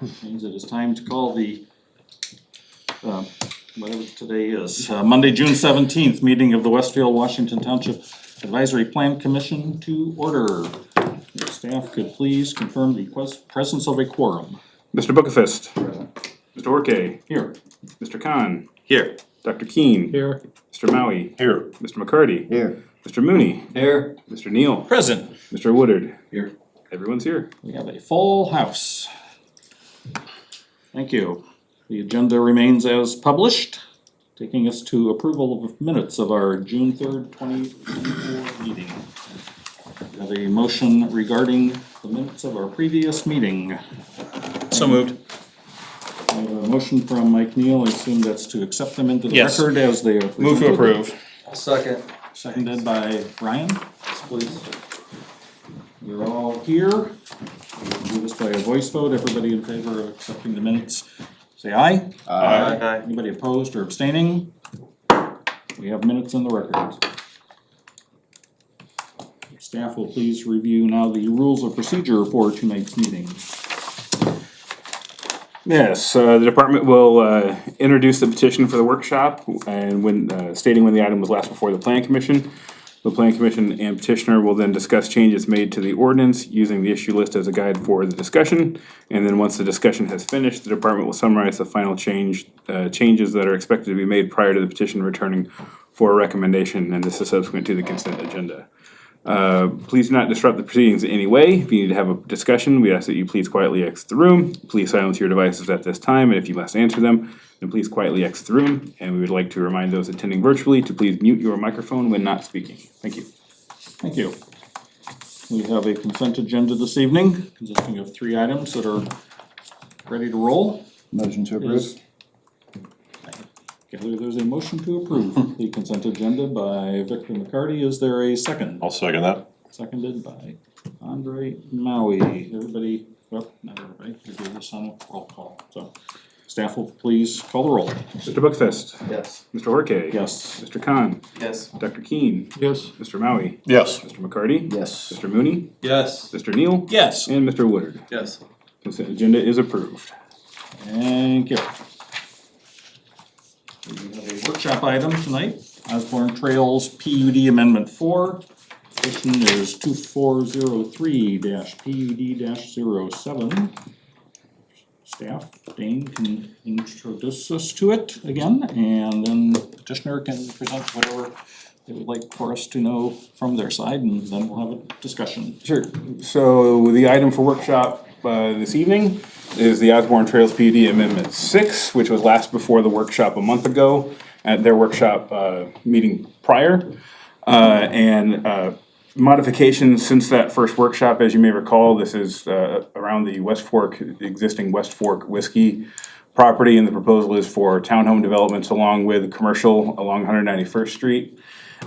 Means it is time to call the, whatever today is, Monday, June 17th, meeting of the Westfield, Washington Township Advisory Plan Commission to order. If staff could please confirm the presence of a quorum. Mr. Bookafist. Mr. Orke. Here. Mr. Khan. Here. Dr. Keen. Here. Mr. Maui. Here. Mr. McCarty. Here. Mr. Mooney. Here. Mr. Neal. Present. Mr. Woodard. Here. Everyone's here. We have a full house. Thank you. The agenda remains as published, taking us to approval of minutes of our June 3rd, 2024 meeting. We have a motion regarding the minutes of our previous meeting. So moved. I have a motion from Mike Neal. I assume that's to accept them into the Yes. record as they are presented. Move to approve. Second. Seconded by Brian. Please. You're all here. We'll do this by a voice vote. Everybody in favor of accepting the minutes, say aye. Aye. Anybody opposed or abstaining? We have minutes in the records. Staff will please review now the rules of procedure for tonight's meeting. Yes, the department will introduce the petition for the workshop and when stating when the item was last before the plan commission. The plan commission and petitioner will then discuss changes made to the ordinance using the issue list as a guide for the discussion. And then once the discussion has finished, the department will summarize the final changes that are expected to be made prior to the petition returning for a recommendation, and this is subsequent to the consent agenda. Please do not disrupt the proceedings in any way. If you need to have a discussion, we ask that you please quietly exit the room. Please silence your devices at this time, and if you must answer them, then please quietly exit the room. And we would like to remind those attending virtually to please mute your microphone when not speaking. Thank you. Thank you. We have a consent agenda this evening consisting of 3 items that are ready to roll. Motion to approve. Gather there's a motion to approve the consent agenda by Victor McCarty. Is there a second? I'll second that. Seconded by Andre Maui. Everybody, well, not everybody, we do this on a roll call, so staff will please call the roll. Mr. Bookfist. Yes. Mr. Orke. Yes. Mr. Khan. Yes. Dr. Keen. Yes. Mr. Maui. Yes. Mr. McCarty. Yes. Mr. Mooney. Yes. Mr. Neal. Yes. And Mr. Woodard. Yes. Consent agenda is approved. Thank you. We have a workshop item tonight, Osborne Trails PUD Amendment 4. Petition is 2403-PUD-07. Staff, Dane can introduce us to it again, and then petitioner can present whatever they would like for us to know from their side, and then we'll have a discussion. Sure. So the item for workshop this evening is the Osborne Trails PUD Amendment 6, which was last before the workshop a month ago at their workshop meeting prior. Modifications since that first workshop, as you may recall, this is around the West Fork, the existing West Fork whiskey property, and the proposal is for townhome developments along with commercial along 191st Street.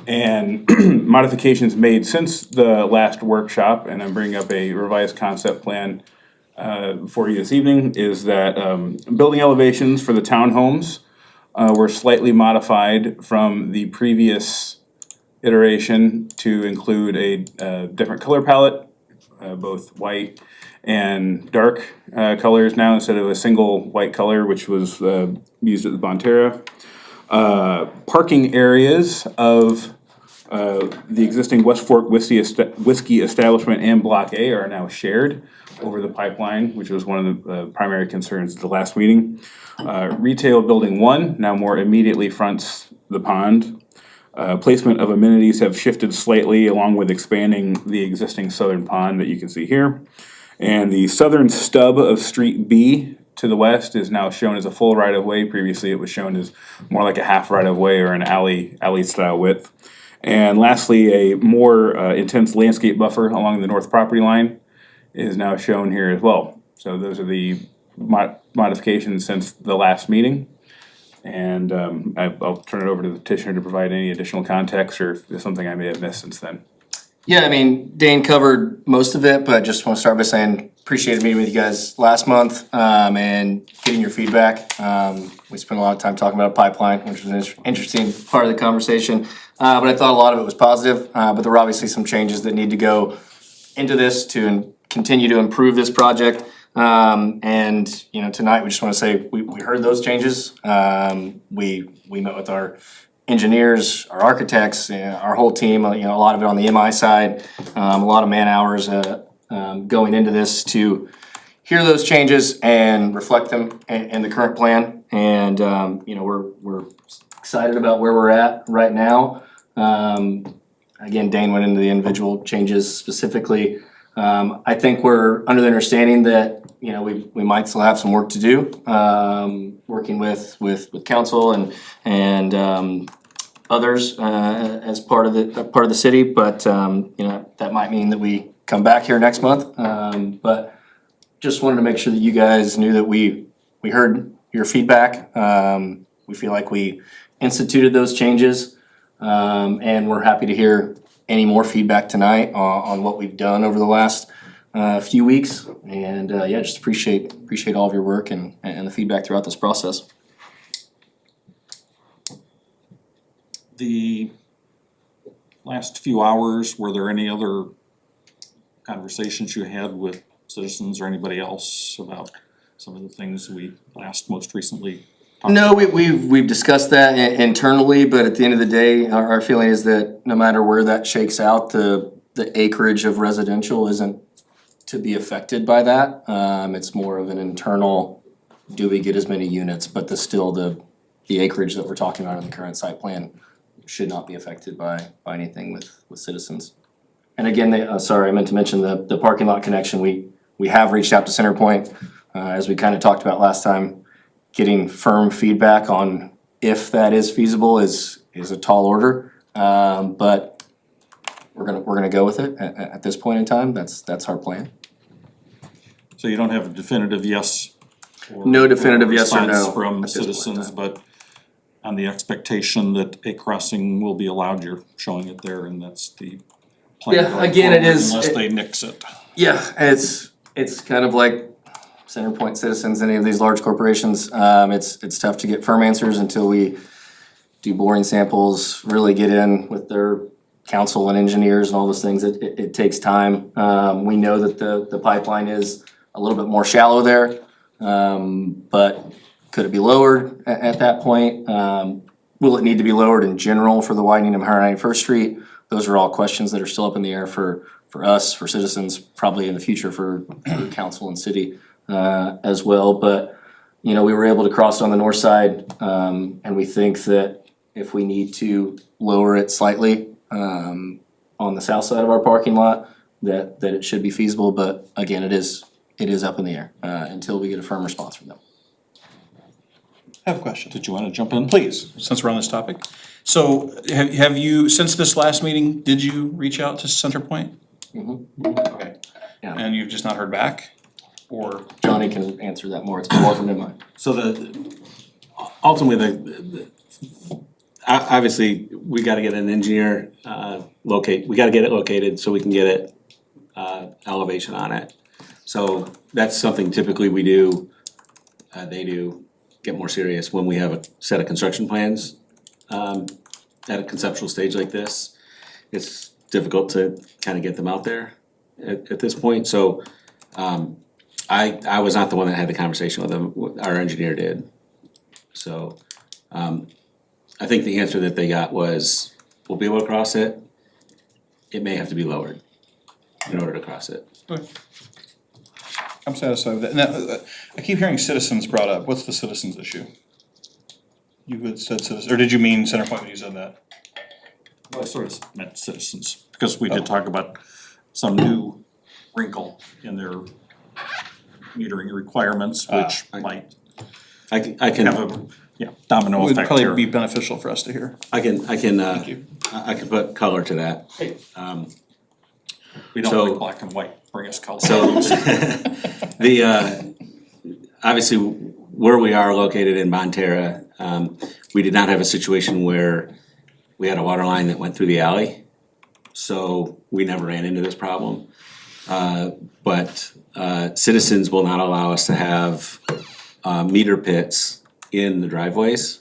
And modifications made since the last workshop, and I'm bringing up a revised concept plan for you this evening, is that building elevations for the townhomes were slightly modified from the previous iteration to include a different color palette, both white and dark colors now instead of a single white color, which was used at the Bonterra. Parking areas of the existing West Fork whiskey establishment and Block A are now shared over the pipeline, which was one of the primary concerns at the last meeting. Retail Building 1 now more immediately fronts the pond. Placement of amenities have shifted slightly along with expanding the existing southern pond that you can see here. And the southern stub of Street B to the west is now shown as a full right-of-way. Previously it was shown as more like a half right-of-way or an alley style width. And lastly, a more intense landscape buffer along the north property line is now shown here as well. So those are the modifications since the last meeting. And I'll turn it over to the petitioner to provide any additional context or if there's something I may have missed since then. Yeah, I mean, Dane covered most of it, but just want to start by saying appreciated meeting with you guys last month and getting your feedback. We spent a lot of time talking about a pipeline, which was an interesting part of the conversation. But I thought a lot of it was positive, but there were obviously some changes that need to go into this to continue to improve this project. And, you know, tonight, we just wanna say, we heard those changes. We met with our engineers, our architects, our whole team, you know, a lot of it on the MI side, a lot of man hours, going into this to hear those changes and reflect them in the current plan. And, you know, we're excited about where we're at right now. Again, Dane went into the individual changes specifically. I think we're under the understanding that, you know, we might still have some work to do, working with council and others, as part of the city, but, you know, that might mean that we come back here next month. But just wanted to make sure that you guys knew that we heard your feedback. We feel like we instituted those changes, and we're happy to hear any more feedback tonight on what we've done over the last few weeks. And yeah, just appreciate all of your work and the feedback throughout this process. The last few hours, were there any other conversations you had with citizens or anybody else about some of the things we most recently talked No, about? we've discussed that internally, but at the end of the day, our feeling is that no matter where that shakes out, the acreage of residential isn't to be affected by that. It's more of an internal, do we get as many units, but the acreage that we're talking about in the current site plan should not be affected by anything with citizens. And again, sorry, I meant to mention the parking lot connection. We have reached out to CenterPoint, as we kind of talked about last time. Getting firm feedback on if that is feasible is a tall order, but we're gonna go with it at this point in time. That's our plan. So you don't have a definitive yes? No definitive yes or no response at from this point in citizens, time. but on the expectation that a crossing will be allowed, you're showing it there, and that's the plan Yeah, going again, it forward is- unless they nix it. Yeah, it's kind of like CenterPoint citizens, any of these large corporations. It's tough to get firm answers until we do boring samples, really get in with their council and engineers and all those things. It takes time. We know that the pipeline is a little bit more shallow there, but could it be lowered at that point? Will it need to be lowered in general for the widening of 191st Street? Those are all questions that are still up in the air for us, for citizens, probably in the future for council and city as well. But, you know, we were able to cross on the north side, and we think that if we need to lower it slightly on the south side of our parking lot, that it should be feasible. But again, it is up in the air until we get a firm response from them. I have a question. Did you wanna jump in? Please, since we're on this topic. So have you, since this last meeting, did you reach out to CenterPoint? Okay. Yeah. And you've just not heard back? Or, Johnny can answer that more. It's more from him. So ultimately, obviously, we gotta get an engineer, we gotta get it located so we can get it, elevation on it. So that's something typically we do, they do, get more serious when we have a set of construction plans, at a conceptual stage like this. It's difficult to kind of get them out there at this point, so, I was not the one that had the conversation with them, our engineer did. So, I think the answer that they got was, we'll be able to cross it, it may have to be lowered in order to cross it. I'm satisfied with that. Now, I keep hearing citizens brought up. What's the citizens issue? You had said citizens, or did you mean CenterPoint when you said that? Well, I sort of meant citizens, because we did talk about some new wrinkle in their metering requirements, which might I can, have a, domino Would effect probably here. be beneficial for us to hear. I can, you. I can put color to that. We don't so- like black and white, bring us color. So, obviously, where we are located in Bonterra, we did not have a situation where we had a water line that went through the alley. So we never ran into this problem. But citizens will not allow us to have meter pits in the driveways.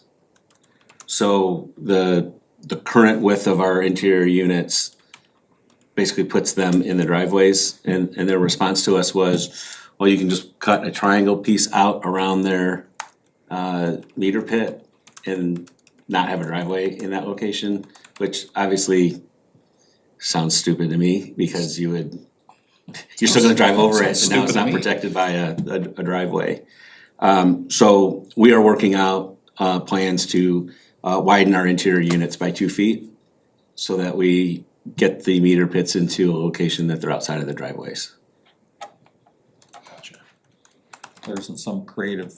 So the current width of our interior units basically puts them in the driveways, and their response to us was, well, you can just cut a triangle piece out around their meter pit and not have a driveway in that location, which obviously sounds stupid to me, because you're still gonna drive over it, and now it's not protected by a driveway. So we are working out plans to widen our interior units by 2 feet, so that we get the meter pits into a location that they're outside of the driveways. There isn't some creative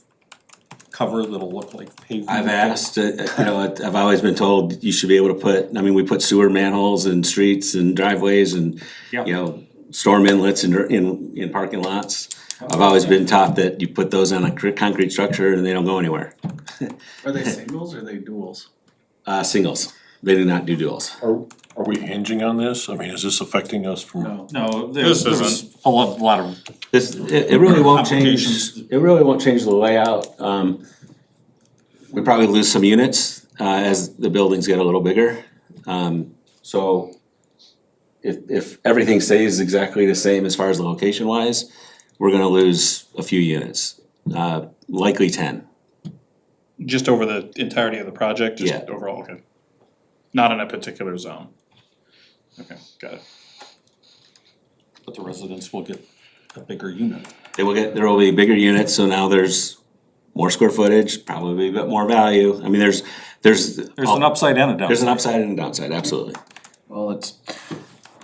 cover that'll look like pavement. I've asked, I've always been told you should be able to put, we put sewer manholes in streets and driveways and, storm inlets in parking lots. I've always been taught that you put those on a concrete structure and they don't go anywhere. Are they singles or are they duals? Singles, they do not do duals. Are we hinging on this? I mean, is this affecting us from? No, This there's isn't. a lot of, It really won't change, Complications. it really won't change the layout. We probably lose some units, as the buildings get a little bigger. So if everything stays exactly the same as far as the location wise, we're gonna lose a few units, likely 10. Just over the entirety of the project, just Yeah. overall, okay. Not in a particular zone. Okay, got it. but the residents will get a bigger unit. There will be bigger units, so now there's more square footage, probably a bit more value. There's There's an upside and a downside. There's an upside and a downside, absolutely. Well, it's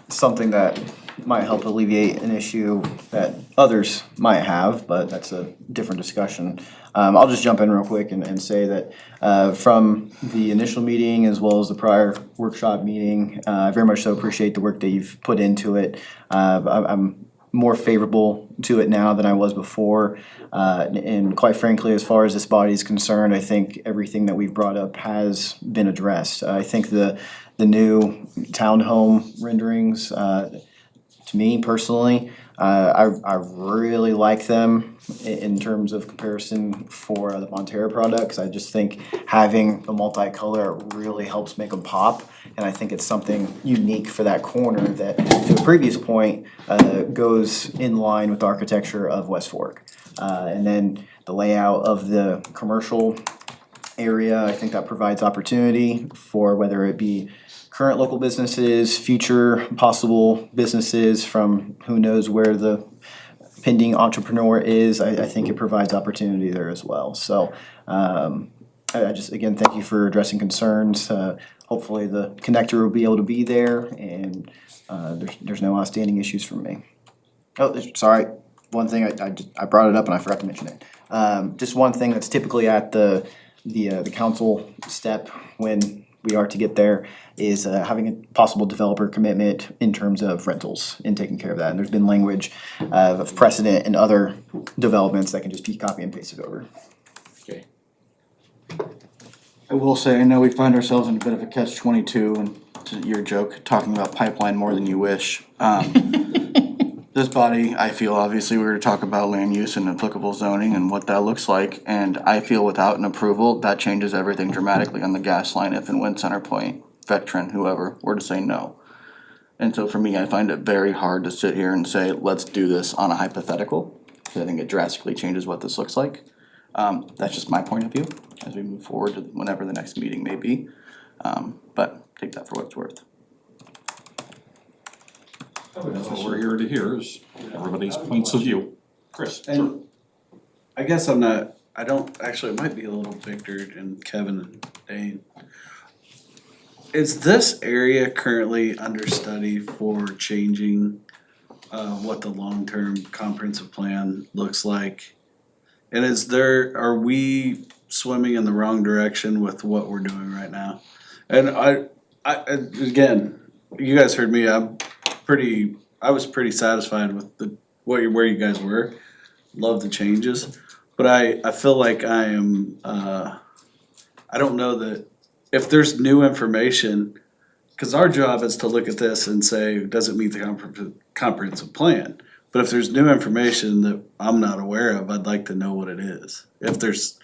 something that might help alleviate an issue that others might have, but that's a different discussion. I'll just jump in real quick and say that from the initial meeting as well as the prior workshop meeting, I very much so appreciate the work that you've put into it. I'm more favorable to it now than I was before. And quite frankly, as far as this body is concerned, I think everything that we've brought up has been addressed. I think the new townhome renderings, to me personally, I really like them in terms of comparison for the Montera products. I just think having the multicolor really helps make them pop. And I think it's something unique for that corner that, to a previous point, goes in line with the architecture of West Fork. And then the layout of the commercial area, I think that provides opportunity for whether it be current local businesses, future possible businesses from who knows where the pending entrepreneur is. I think it provides opportunity there as well. So I just, again, thank you for addressing concerns. Hopefully the connector will be able to be there and there's no outstanding issues from me. Oh, sorry, one thing, I brought it up and I forgot to mention it. Just one thing that's typically at the council step when we are to get there is having a possible developer commitment in terms of rentals and taking care of that. And there's been language of precedent in other developments that can just be copy and pasted over. Okay. I will say, I know we find ourselves in a bit of a catch-22, and to your joke, talking about pipeline more than you wish. This body, I feel, obviously, we were to talk about land use and applicable zoning and what that looks like, and I feel without an approval, that changes everything dramatically on the gas line if and when CenterPoint, Vectren, whoever, were to say no. And so for me, I find it very hard to sit here and say, let's do this on a hypothetical, because I think it drastically changes what this looks like. That's just my point of view as we move forward to whenever the next meeting may be. But take that for what it's worth. That's what we're here to hear, is everybody's points of view. Chris? And I guess I don't, actually, it might be a little Victor and Kevin and Dane. Is this area currently under study for changing what the long-term comprehensive plan looks like? And are we swimming in the wrong direction with what we're doing right now? And I again, you guys heard me, I was pretty satisfied with where you guys were. Love the changes, but I feel like I am, I don't know that if there's new information, cause our job is to look at this and say, does it meet the comprehensive plan? But if there's new information that I'm not aware of, I'd like to know what it is, if there's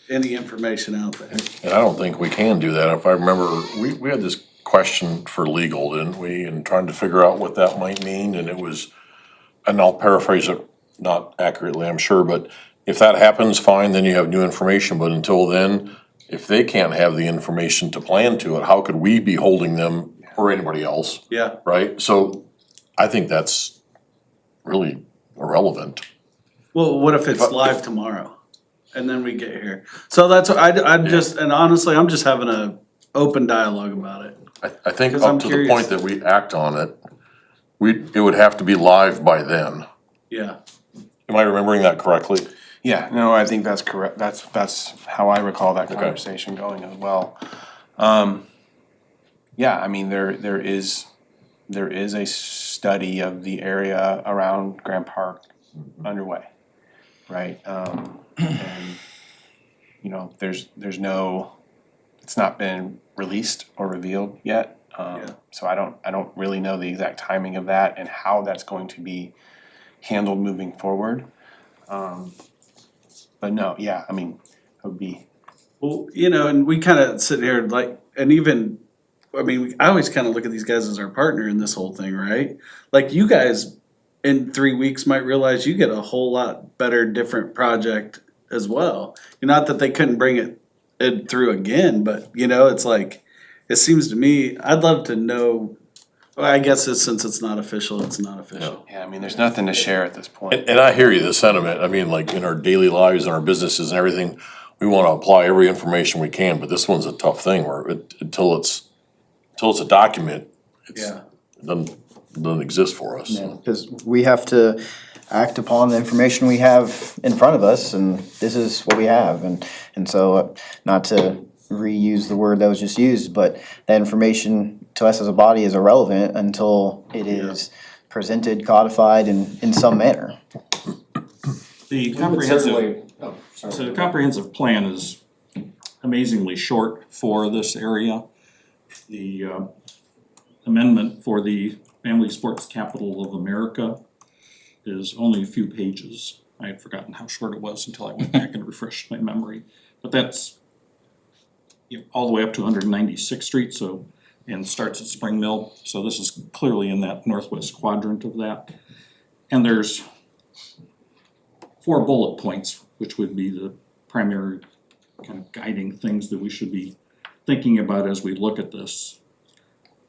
any information out there. And I don't think we can do that. If I remember, we had this question for legal, didn't we? And trying to figure out what that might mean, and it was, and I'll paraphrase it not accurately, I'm sure, but if that happens, fine, then you have new information, but until then, if they can't have the information to plan to it, how could we be holding them or anybody else, Yeah, right? So I think that's really irrelevant. well, what if it's live tomorrow? And then we get here. So that's, I'm just, and honestly, I'm just having a open dialogue about it. I think 'Cause I'm up to the curious. point that we act on it, it would have to be live by then. Yeah, Am I remembering that correctly? Yeah, no, I think that's correct. That's how I recall that conversation going as well. Yeah, I mean, there is a study of the area around Grant Park underway, right? And, you know, there's no, it's not been released or revealed yet. So I don't really know the exact timing of that and how that's going to be handled moving forward. But no, yeah, I mean, it would be, well, you know, and we kinda sit here like, and even, I mean, I always kinda look at these guys as our partner in this whole thing, right? Like you guys in 3 weeks might realize you get a whole lot better, different project as well. Not that they couldn't bring it through again, but you know, it's like, it seems to me, I'd love to know, well, I guess since it's not official, it's not official. yeah, I mean, there's nothing to share at this point. And I hear you, the sentiment, I mean, like in our daily lives and our businesses and everything, we wanna apply every information we can, but this one's a tough thing where until it's a document, Yeah. it doesn't exist for us. Yeah, cause we have to act upon the information we have in front of us, and this is what we have, and so, not to reuse the word that was just used, but that information to us as a body is irrelevant until it is presented, codified in some manner. The comprehensive, Certainly, oh, sorry. so the comprehensive plan is amazingly short for this area. The amendment for the Family Sports Capital of America is only a few pages. I had forgotten how short it was until I went back and refreshed my memory. But that's, you know, all the way up to 196th Street, so, and starts at Spring Mill. So this is clearly in that northwest quadrant of that. And there's 4 bullet points, which would be the primary kind of guiding things that we should be thinking about as we look at this.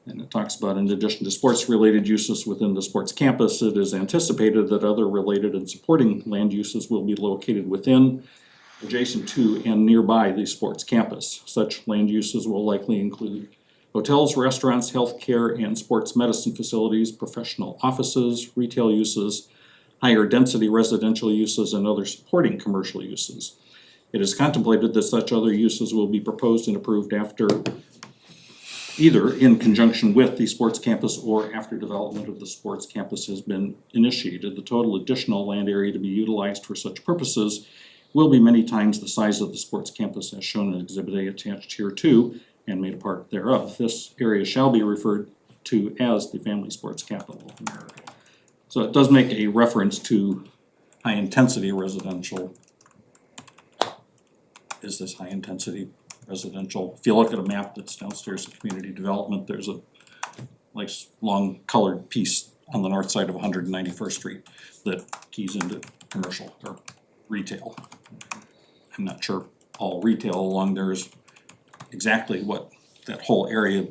And it talks about, in addition to sports-related uses within the sports campus, it is anticipated that other related and supporting land uses will be located within, adjacent to, and nearby the sports campus. Such land uses will likely include hotels, restaurants, healthcare, and sports medicine facilities, professional offices, retail uses, higher density residential uses, and other supporting commercial uses. It is contemplated that such other uses will be proposed and approved after, either in conjunction with the sports campus or after development of the sports campus has been initiated. The total additional land area to be utilized for such purposes will be many times the size of the sports campus as shown in Exhibit A attached here to and made a part thereof. This area shall be referred to as the Family Sports Capital of America. So it does make a reference to high-intensity residential. Is this high-intensity residential? If you look at a map that's downstairs of community development, there's a nice long colored piece on the north side of 191st Street that keys into commercial or retail. I'm not sure all retail along there is exactly what that whole area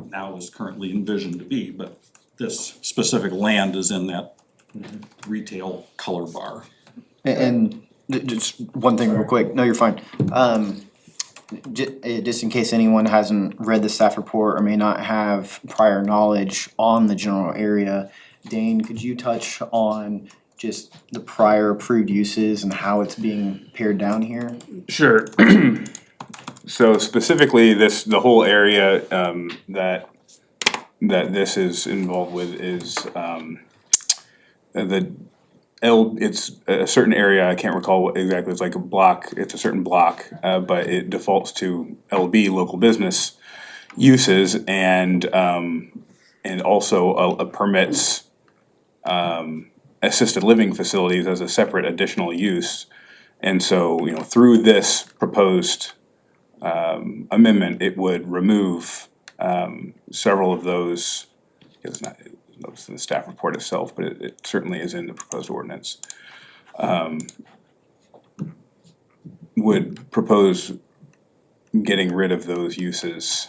now is currently envisioned to be, but this specific land is in that retail color bar. And just one thing real quick, no, you're fine. Just in case anyone hasn't read the staff report or may not have prior knowledge on the general area, Dane, could you touch on just the prior approved uses and how it's being pared down here? Sure. So specifically, the whole area, that this is involved with is, it's a certain area, I can't recall what exactly, it's like a block, it's a certain block, but it defaults to LB, local business uses, and also permits, assisted living facilities as a separate additional use. And so, you know, through this proposed, amendment, it would remove, several of those, it's not, it's in the staff report itself, but it certainly is in the proposed ordinance. would propose getting rid of those uses.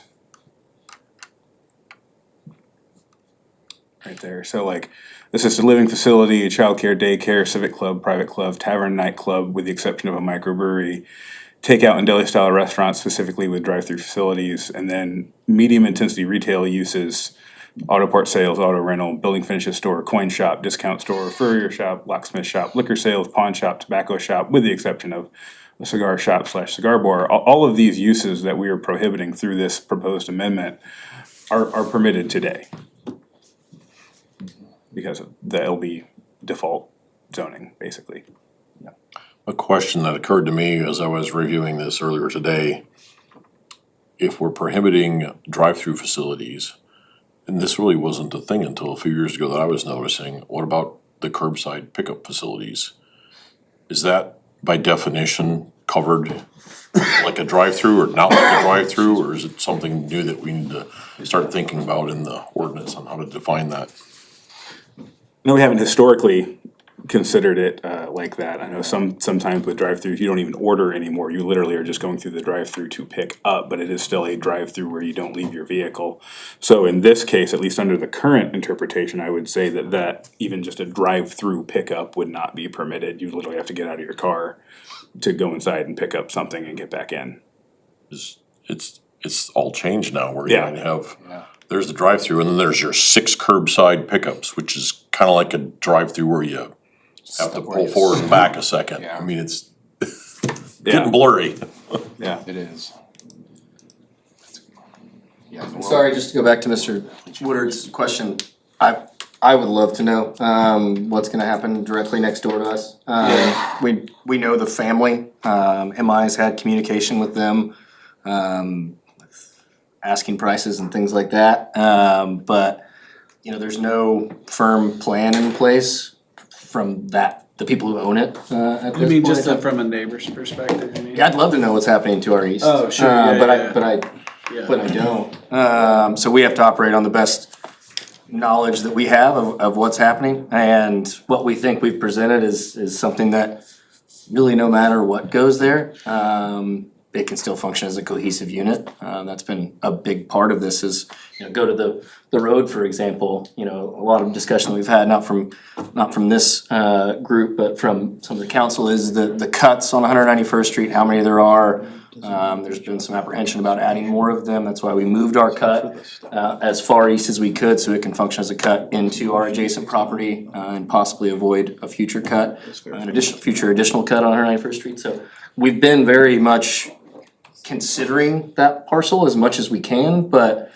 Right there, so like assisted living facility, childcare, daycare, civic club, private club, tavern, nightclub, with the exception of a microbrewery, takeout and deli style restaurants specifically with drive-through facilities, and then medium intensity retail uses, auto part sales, auto rental, building finishes store, coin shop, discount store, furrier shop, locksmith shop, liquor sales, pawn shop, tobacco shop, with the exception of a cigar shop / cigar bar. All of these uses that we are prohibiting through this proposed amendment are permitted today because of the LB default zoning, basically. A question that occurred to me as I was reviewing this earlier today. If we're prohibiting drive-through facilities, and this really wasn't a thing until a few years ago that I was noticing, what about the curbside pickup facilities? Is that by definition covered like a drive-through or not like a drive-through, or is it something new that we need to start thinking about in the ordinance on how to define that? No, we haven't historically considered it like that. I know sometimes with drive-throughs, you don't even order anymore. You literally are just going through the drive-through to pick up, but it is still a drive-through where you don't leave your vehicle. So in this case, at least under the current interpretation, I would say that even just a drive-through pickup would not be permitted. You literally have to get out of your car to go inside and pick up something and get back in. It's all changed now, where Yeah. you have, there's the drive-through and then there's your 6 curbside pickups, which is kinda like a drive-through where you have to pull forward and back a second. I mean, it's getting blurry. Yeah. It is. Yeah. Sorry, just to go back to Mr. Woodard's question, I would love to know, what's gonna happen directly next door to us. We know the family, MI's had communication with them, asking prices and things like that, but, you know, there's no firm plan in place from the people who own it, at this I mean, point. just from a neighbor's perspective, you mean? Yeah, I'd love to know what's happening to our east. Oh, sure, yeah, yeah. But I don't. So we have to operate on the best knowledge that we have of what's happening, and what we think we've presented is something that really, no matter what goes there, it can still function as a cohesive unit. That's been a big part of this is, you know, go to the road, for example, you know, a lot of discussion we've had, not from this group, but from some of the council, is the cuts on 191st Street, how many there are. There's been some apprehension about adding more of them. That's why we moved our cut as far east as we could, so it can function as a cut into our adjacent property, and possibly avoid a future cut, an additional cut on 191st Street. So we've been very much considering that parcel as much as we can, but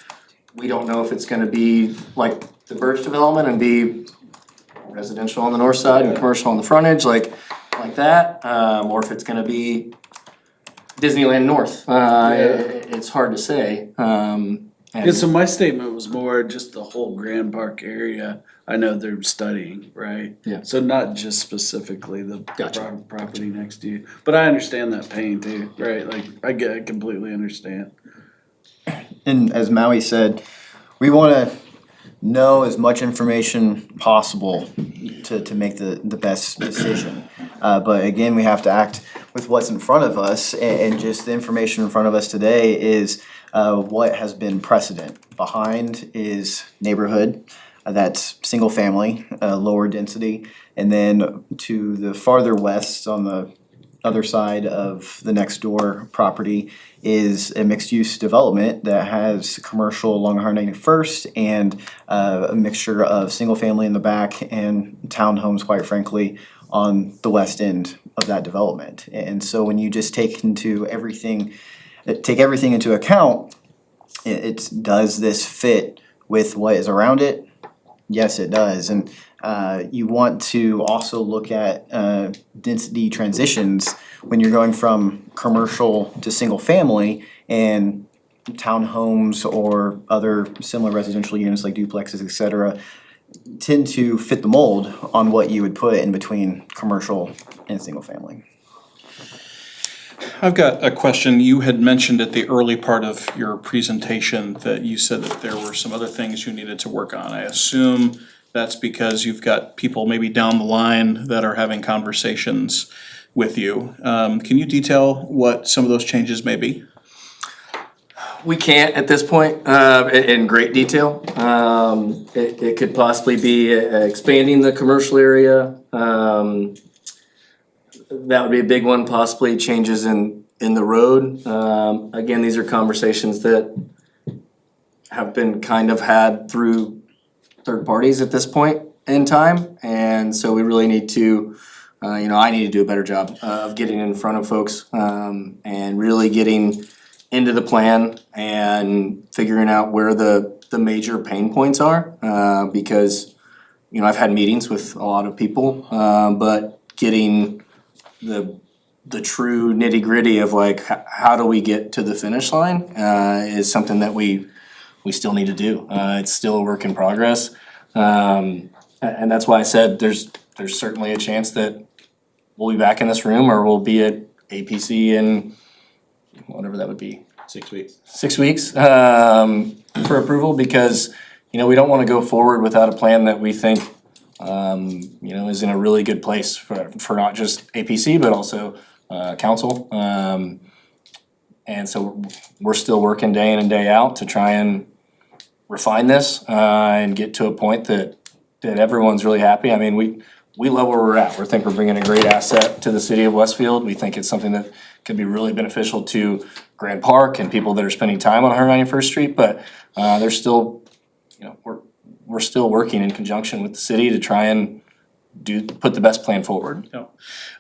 we don't know if it's gonna be like the Birch development and be residential on the north side and commercial on the frontage, like that, or if it's gonna be Disneyland North. It's hard to say. Yeah, so my statement was more just the whole Grand Park area. I know they're studying, right? Yeah. So not just specifically the Gotcha. property next to you, but I understand that pain too, right? Like, I completely understand. And as Maui said, we wanna know as much information possible to make the best decision. But again, we have to act with what's in front of us, and just the information in front of us today is what has been precedent. Behind is neighborhood, that's single family, lower density, and then to the farther west on the other side of the next door property is a mixed-use development that has commercial along 191st and a mixture of single family in the back and townhomes, quite frankly, on the west end of that development. And so when you just take everything into account, does this fit with what is around it? Yes, it does. And you want to also look at density transitions when you're going from commercial to single family, and townhomes or other similar residential units like duplexes, et cetera, tend to fit the mold on what you would put in between commercial and single family. I've got a question. You had mentioned at the early part of your presentation that you said that there were some other things you needed to work on. I assume That's because you've got people maybe down the line that are having conversations with you. Can you detail what some of those changes may be? We can't at this point, in great detail. It could possibly be expanding the commercial area. That would be a big one, possibly changes in the road. Again, these are conversations that have been kind of had through third parties at this point in time. And so we really need to, I need to do a better job of getting in front of folks, and really getting into the plan and figuring out where the major pain points are, because, I've had meetings with a lot of people, but getting the true nitty gritty of like, how do we get to the finish line, is something that we still need to do. It's still a work in progress. And that's why I said there's certainly a chance that we'll be back in this room, or we'll be at APC in whatever that would be. 6 weeks. 6 weeks, for approval, because, we don't wanna go forward without a plan that we think, is in a really good place for not just APC, but also, council. And so we're still working day in and day out to try and refine this, and get to a point that everyone's really happy. I mean, we love where we're at. We think we're bringing a great asset to the city of Westfield. We think it's something that could be really beneficial to Grand Park and people that are spending time on 191st Street, but there's still, we're still working in conjunction with the city to try and put the best plan forward.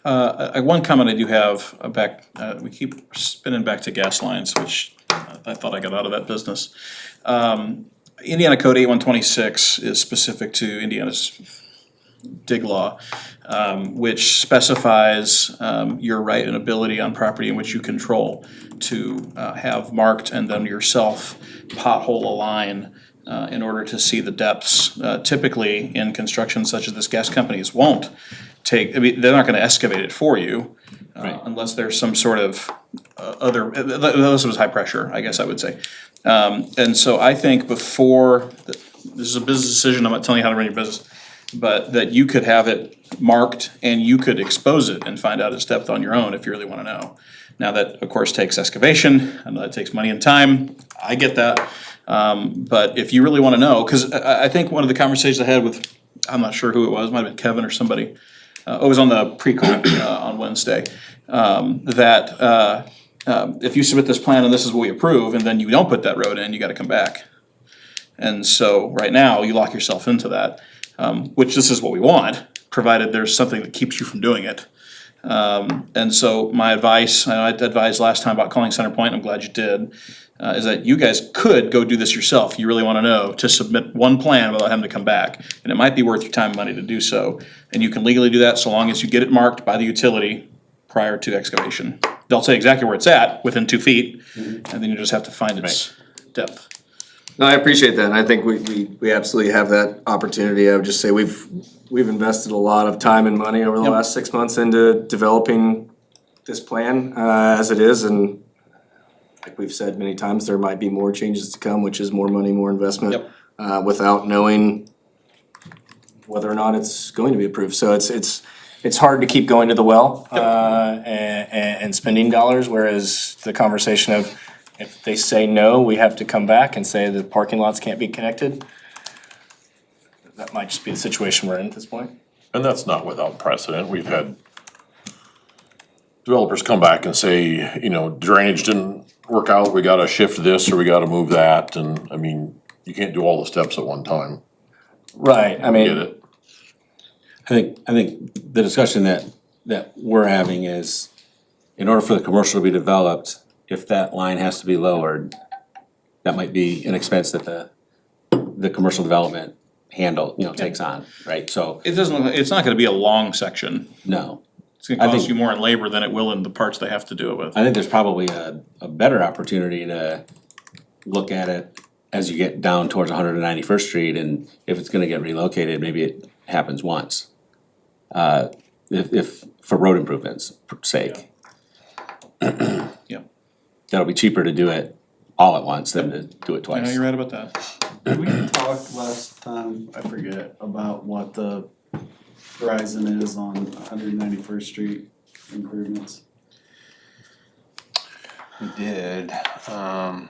One comment I do have back, we keep spinning back to gas lines, which I thought I got out of that business. Indiana Code 8126 is specific to Indiana's dig law, which specifies your right and ability on property in which you control to have marked and then yourself pothole a line in order to see the depths. Typically, in construction such as this, gas companies won't they're not gonna excavate it for you, unless there's some sort of unless it was high pressure, I guess I would say. And so I think before, this is a business decision, I'm not telling you how to run your business, but that you could have it marked and you could expose it and find out its depth on your own if you really wanna know. Now that, of course, takes excavation, I know that takes money and time, I get that. But if you really wanna know, cause I think one of the conversations I had with, I'm not sure who it was, might have been Kevin or somebody, it was on the pre-con on Wednesday, that if you submit this plan and this is what we approve, and then you don't put that road in, you gotta come back. And so, right now, you lock yourself into that, which this is what we want, provided there's something that keeps you from doing it. And so my advice, I advised last time about calling Centerpoint, I'm glad you did, is that you guys could go do this yourself, you really wanna know, to submit one plan without having to come back. And it might be worth your time and money to do so, and you can legally do that so long as you get it marked by the utility prior to excavation. They'll say exactly where it's at, within 2 feet, and then you just have to find its depth. No, I appreciate that, and I think we absolutely have that opportunity. I would just say we've invested a lot of time and money over the last 6 months into developing this plan, as it is, and like we've said many times, there might be more changes to come, which is more money, more investment, without knowing whether or not it's going to be approved. So it's hard to keep going to the well, and spending dollars, whereas the conversation of, if they say no, we have to come back and say the parking lots can't be connected. That might just be the situation we're in at this point. And that's not without precedent. We've had developers come back and say, drainage didn't work out, we gotta shift this or we gotta move that, and I mean, you can't do all the steps at one time. Right, I Get mean, it? I think the discussion that we're having is, in order for the commercial to be developed, if that line has to be lowered, that might be an expense that the commercial development takes on, right? So, It's not gonna be a long section, no. it's gonna I cost think- you more in labor than it will in the parts they have to do it with. I think there's probably a better opportunity to look at it as you get down towards 191st Street, and if it's gonna get relocated, maybe it happens once. If for road improvements sake. Yeah. That'll be cheaper to do it all at once than to do it I know twice. you're right about that. We talked last time, I forget, about what the horizon is on 191st Street improvements. We did, Was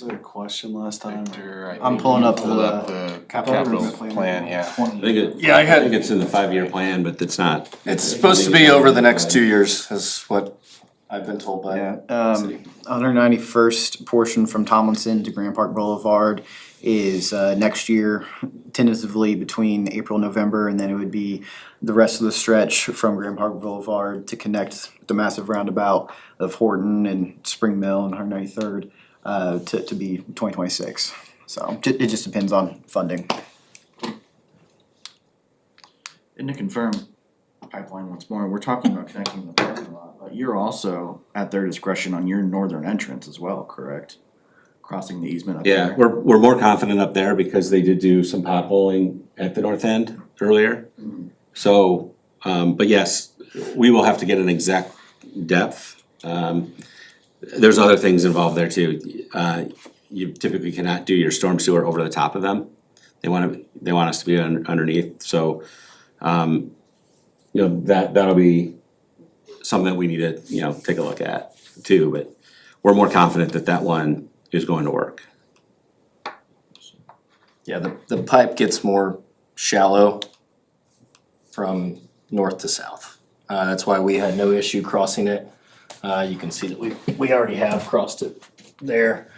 there a question last time? Victor, I I'm think pulling you up pulled the up the capital plan, yeah. I think it, Yeah, I had- think it's in the 5-year plan, but it's not. It's supposed to be over the next 2 years, is what I've been told by. Yeah, 191st portion from Tomlinson to Grand Park Boulevard is next year, tentatively between April, November, and then it would be the rest of the stretch from Grand Park Boulevard to connect the massive roundabout of Horton and Spring Mill and 193rd to be 2026. So it just depends on funding. And to confirm, pipeline once more, we're talking about connecting the parking lot, but you're also at their discretion on your northern entrance as well, correct? Crossing the easement up Yeah, there. we're more confident up there because they did do some potholing at the north end earlier. So, but yes, we will have to get an exact depth. There's other things involved there too. You typically cannot do your storm sewer over the top of them. They want us to be underneath, so, that'll be something that we need to, take a look at too, but we're more confident that that one is going to work. Yeah, the pipe gets more shallow from north to south. That's why we had no issue crossing it. You can see that we already have crossed it there.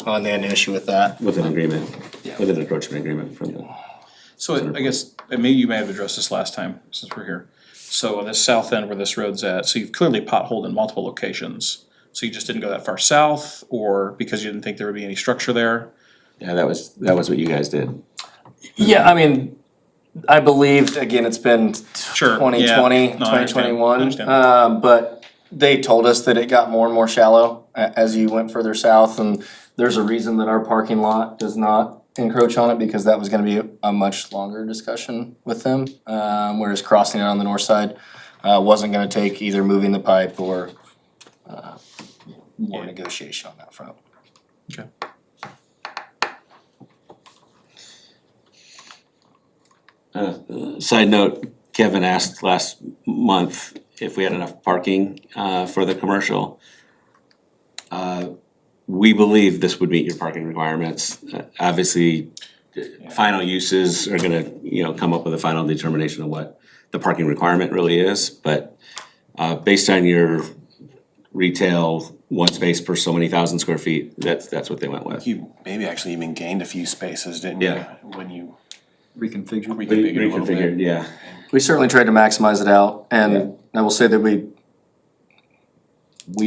And they had an issue with that. With an agreement, Yeah. with an encroachment agreement from the. So I guess, and maybe you may have addressed this last time, since we're here. So on this south end where this road's at, so you've clearly potholed in multiple locations. So you just didn't go that far south, or because you didn't think there would be any structure there? Yeah, that was what you guys did. Yeah, I mean, I believe, again, it's been Sure, 2020, yeah. No, I understand. I 2021. understand. But they told us that it got more and more shallow as you went further south, and there's a reason that our parking lot does not encroach on it, because that was gonna be a much longer discussion with them. Whereas crossing it on the north side wasn't gonna take either moving the pipe or more negotiation on that front. Okay. Side note, Kevin asked last month if we had enough parking for the commercial. We believe this would meet your parking requirements. Obviously, final uses are gonna, come up with a final determination of what the parking requirement really is, but based on your retail, one space per so many thousand square feet, that's what they went with. You maybe actually even gained a few spaces, didn't you? Yeah. When you Reconfigured. reconfigured a little bit. Reconfigured, yeah. We certainly tried to maximize it out, and I will say that we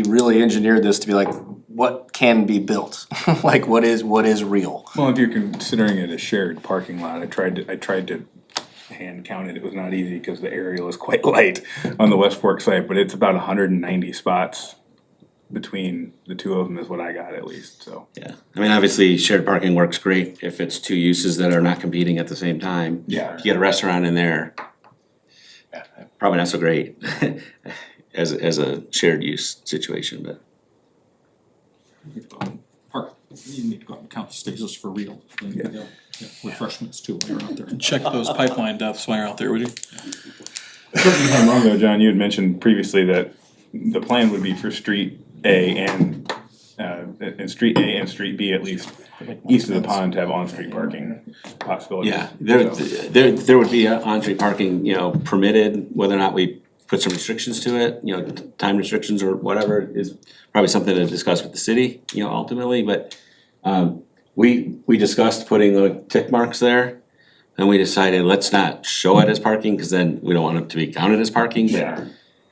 really engineered this to be like, what can be built? Like, what is real? Well, if you're considering it a shared parking lot, I tried to hand count it. It was not easy because the aerial is quite light on the West Fork site, but it's about 190 spots between the two of them is what I got at least, so. Yeah, I mean, obviously, shared parking works great if it's two uses that are not competing at the same time. Yeah. You get a restaurant in there, probably not so great as a shared use situation, but. Park, you need to go out and count the spaces for real. And, yeah, refreshments too while you're out there. Check those pipeline depths while you're out there, would you? Correct me if I'm wrong though, John, you had mentioned previously that the plan would be for Street A and Street A and Street B at least east of the pond to have on-street parking possibilities. Yeah, there would be on-street parking, permitted, whether or not we put some restrictions to it, time restrictions or whatever is probably something to discuss with the city, ultimately, but we discussed putting the tick marks there, and we decided let's not show it as parking, cause then we don't want it to be counted as parking, but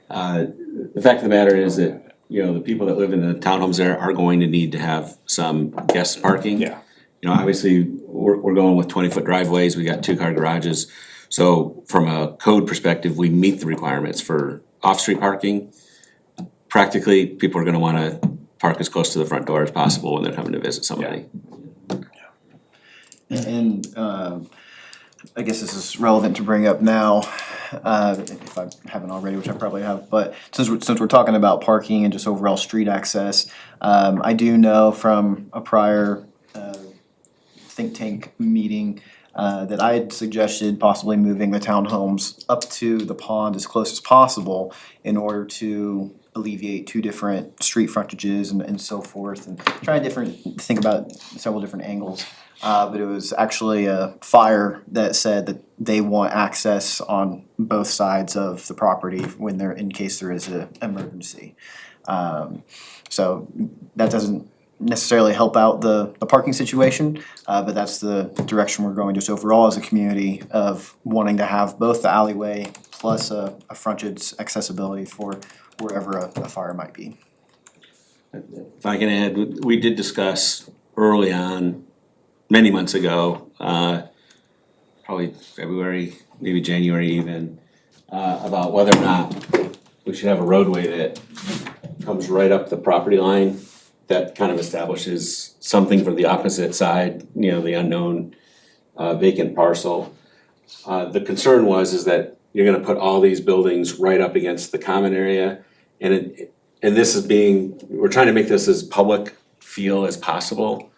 the fact of the matter is that, the people that live in the townhomes there are going to need to have some guest parking. Yeah. Obviously, we're going with 20-foot driveways, we got 2-car garages. So from a code perspective, we meet the requirements for off-street parking. Practically, people are gonna wanna park as close to the front door as possible when they're coming to visit somebody. And I guess this is relevant to bring up now, if I haven't already, which I probably have, but since we're talking about parking and just overall street access, I do know from a prior think tank meeting, that I had suggested possibly moving the townhomes up to the pond as close as possible in order to alleviate two different street frontages and so forth, and think about several different angles. But it was actually a fire that said that they want access on both sides of the property in case there is an emergency. So that doesn't necessarily help out the parking situation, but that's the direction we're going just overall as a community of wanting to have both the alleyway plus a frontage accessibility for wherever a fire might be. If I can add, we did discuss early on, many months ago, probably February, maybe January even, about whether or not we should have a roadway that comes right up the property line that kind of establishes something for the opposite side, the unknown vacant parcel. The concern is that you're gonna put all these buildings right up against the common area, and we're trying to make this as public feel as possible.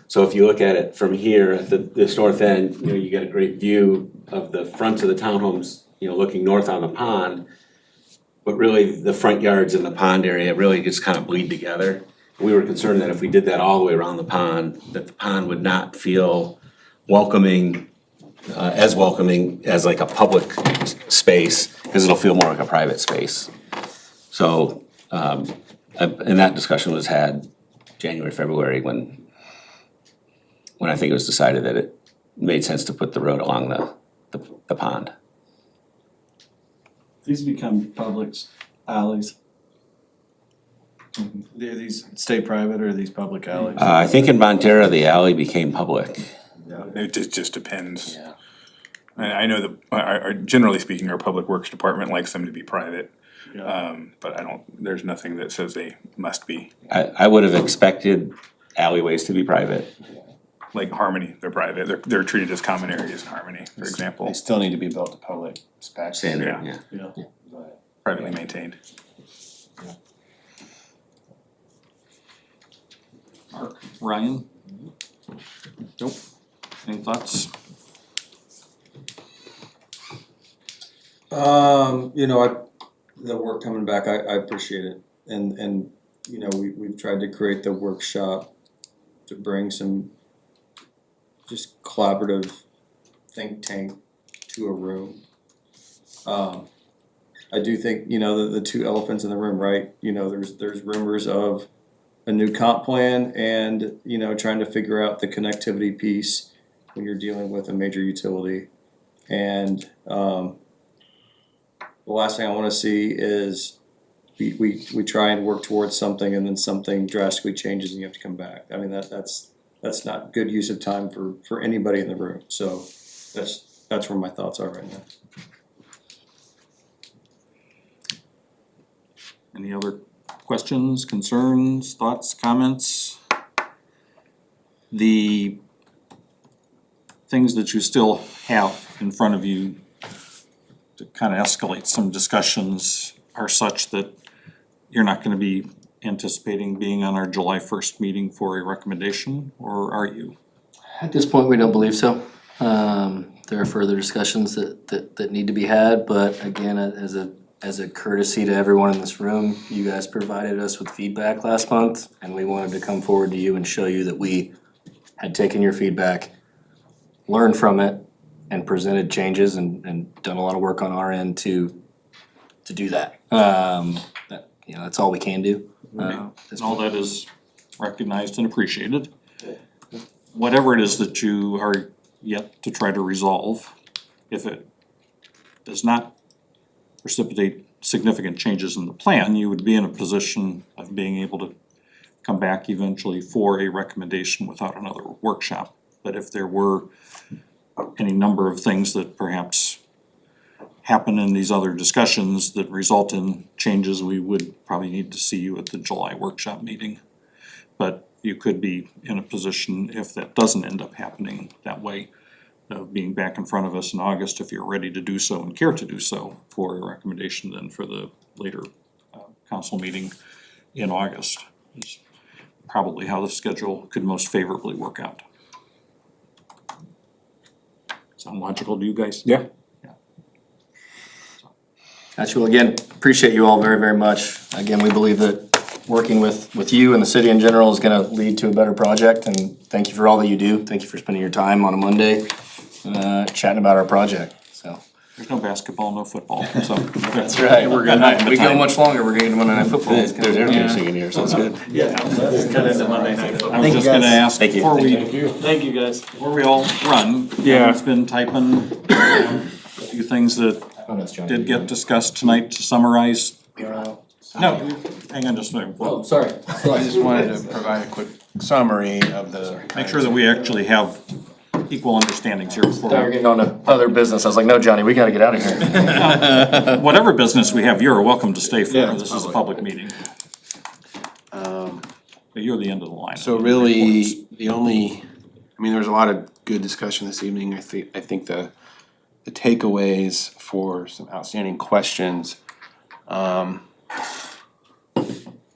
So if you look at it from here, at this north end, you get a great view of the fronts of the townhomes, looking north on the pond. But really, the front yards and the pond area really just kind of bleed together. We were concerned that if we did that all the way around the pond, that the pond would not feel welcoming, as welcoming as like a public space, because it'll feel more like a private space. So, and that discussion was had January, February, when I think it was decided that it made sense to put the road along the pond. These become public alleys. Are these stay private or are these public alleys? I think in Bonterra, the alley became public. It just depends. And I know generally speaking, our public works department likes them to be private. But there's nothing that says they must be. I would have expected alleyways to be private. Like Harmony, they're private, they're treated as common areas in Harmony, for example, They still need to be built to public specs. Standard, Yeah. Yeah. privately maintained. Mark, Ryan? Nope. Any thoughts? The work coming back, I appreciate it, and we've tried to create the workshop to bring some just collaborative think tank to a room. I do think, the two elephants in the room, right? There's rumors of a new comp plan and, trying to figure out the connectivity piece when you're dealing with a major utility. And, the last thing I wanna see is we try and work towards something and then something drastically changes and you have to come back. I mean, that's not good use of time for anybody in the room, so that's where my thoughts are right now. Any other questions, concerns, thoughts, comments? The things that you still have in front of you to kind of escalate some discussions are such that you're not gonna be anticipating being on our July 1st meeting for a recommendation, or are you? At this point, we don't believe so. There are further discussions that need to be had, but again, as a courtesy to everyone in this room, you guys provided us with feedback last month, and we wanted to come forward to you and show you that we had taken your feedback, learned from it, and presented changes and done a lot of work on our end to do that. That's all we can do. And all that is recognized and appreciated. Whatever it is that you are yet to try to resolve, if it does not precipitate significant changes in the plan, you would be in a position of being able to come back eventually for a recommendation without another workshop. But if there were any number of things that perhaps happen in these other discussions that result in changes, we would probably need to see you at the July workshop meeting. But you could be in a position, if that doesn't end up happening that way, of being back in front of us in August, if you're ready to do so and care to do so, for a recommendation then for the later council meeting in August. Is probably how the schedule could most favorably work out. Sound logical to you guys? Yeah. Actually, well, again, appreciate you all very, very much. Again, we believe that working with you and the city in general is gonna lead to a better project, and thank you for all that you do. Thank you for spending your time on a Monday, chatting about our project, so. There's no basketball, no football, so. That's right. We're good. If we go much longer, we're gonna get Monday Night Football. There's air conditioning in here, so it's good. I was just gonna ask, Thank you. before we, Thank you, guys. before we all run, Yeah. Kevin's been typing a few things that did get discussed tonight to summarize. No, hang on just a minute. Well, Sorry. I just wanted to provide a quick summary of the. make sure that we actually have equal understandings here before. Now you're getting on to other business. I was like, no, Johnny, we gotta get out of here. Whatever business we have, you're welcome to stay for. This is a public meeting. But you're the end of the line. So really, the only, I mean, there was a lot of good discussion this evening. I think the takeaways for some outstanding questions,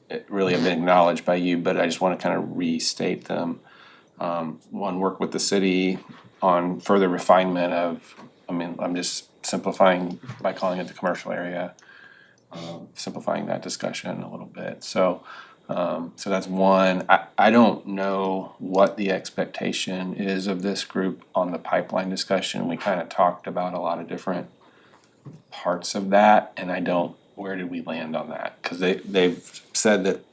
it really have been acknowledged by you, but I just wanna kind of restate them. One, work with the city on further refinement of, I mean, I'm just simplifying by calling it the commercial area. Simplifying that discussion a little bit, so that's one. I don't know what the expectation is of this group on the pipeline discussion. We kind of talked about a lot of different parts of that, and where did we land on that? Cause they've said that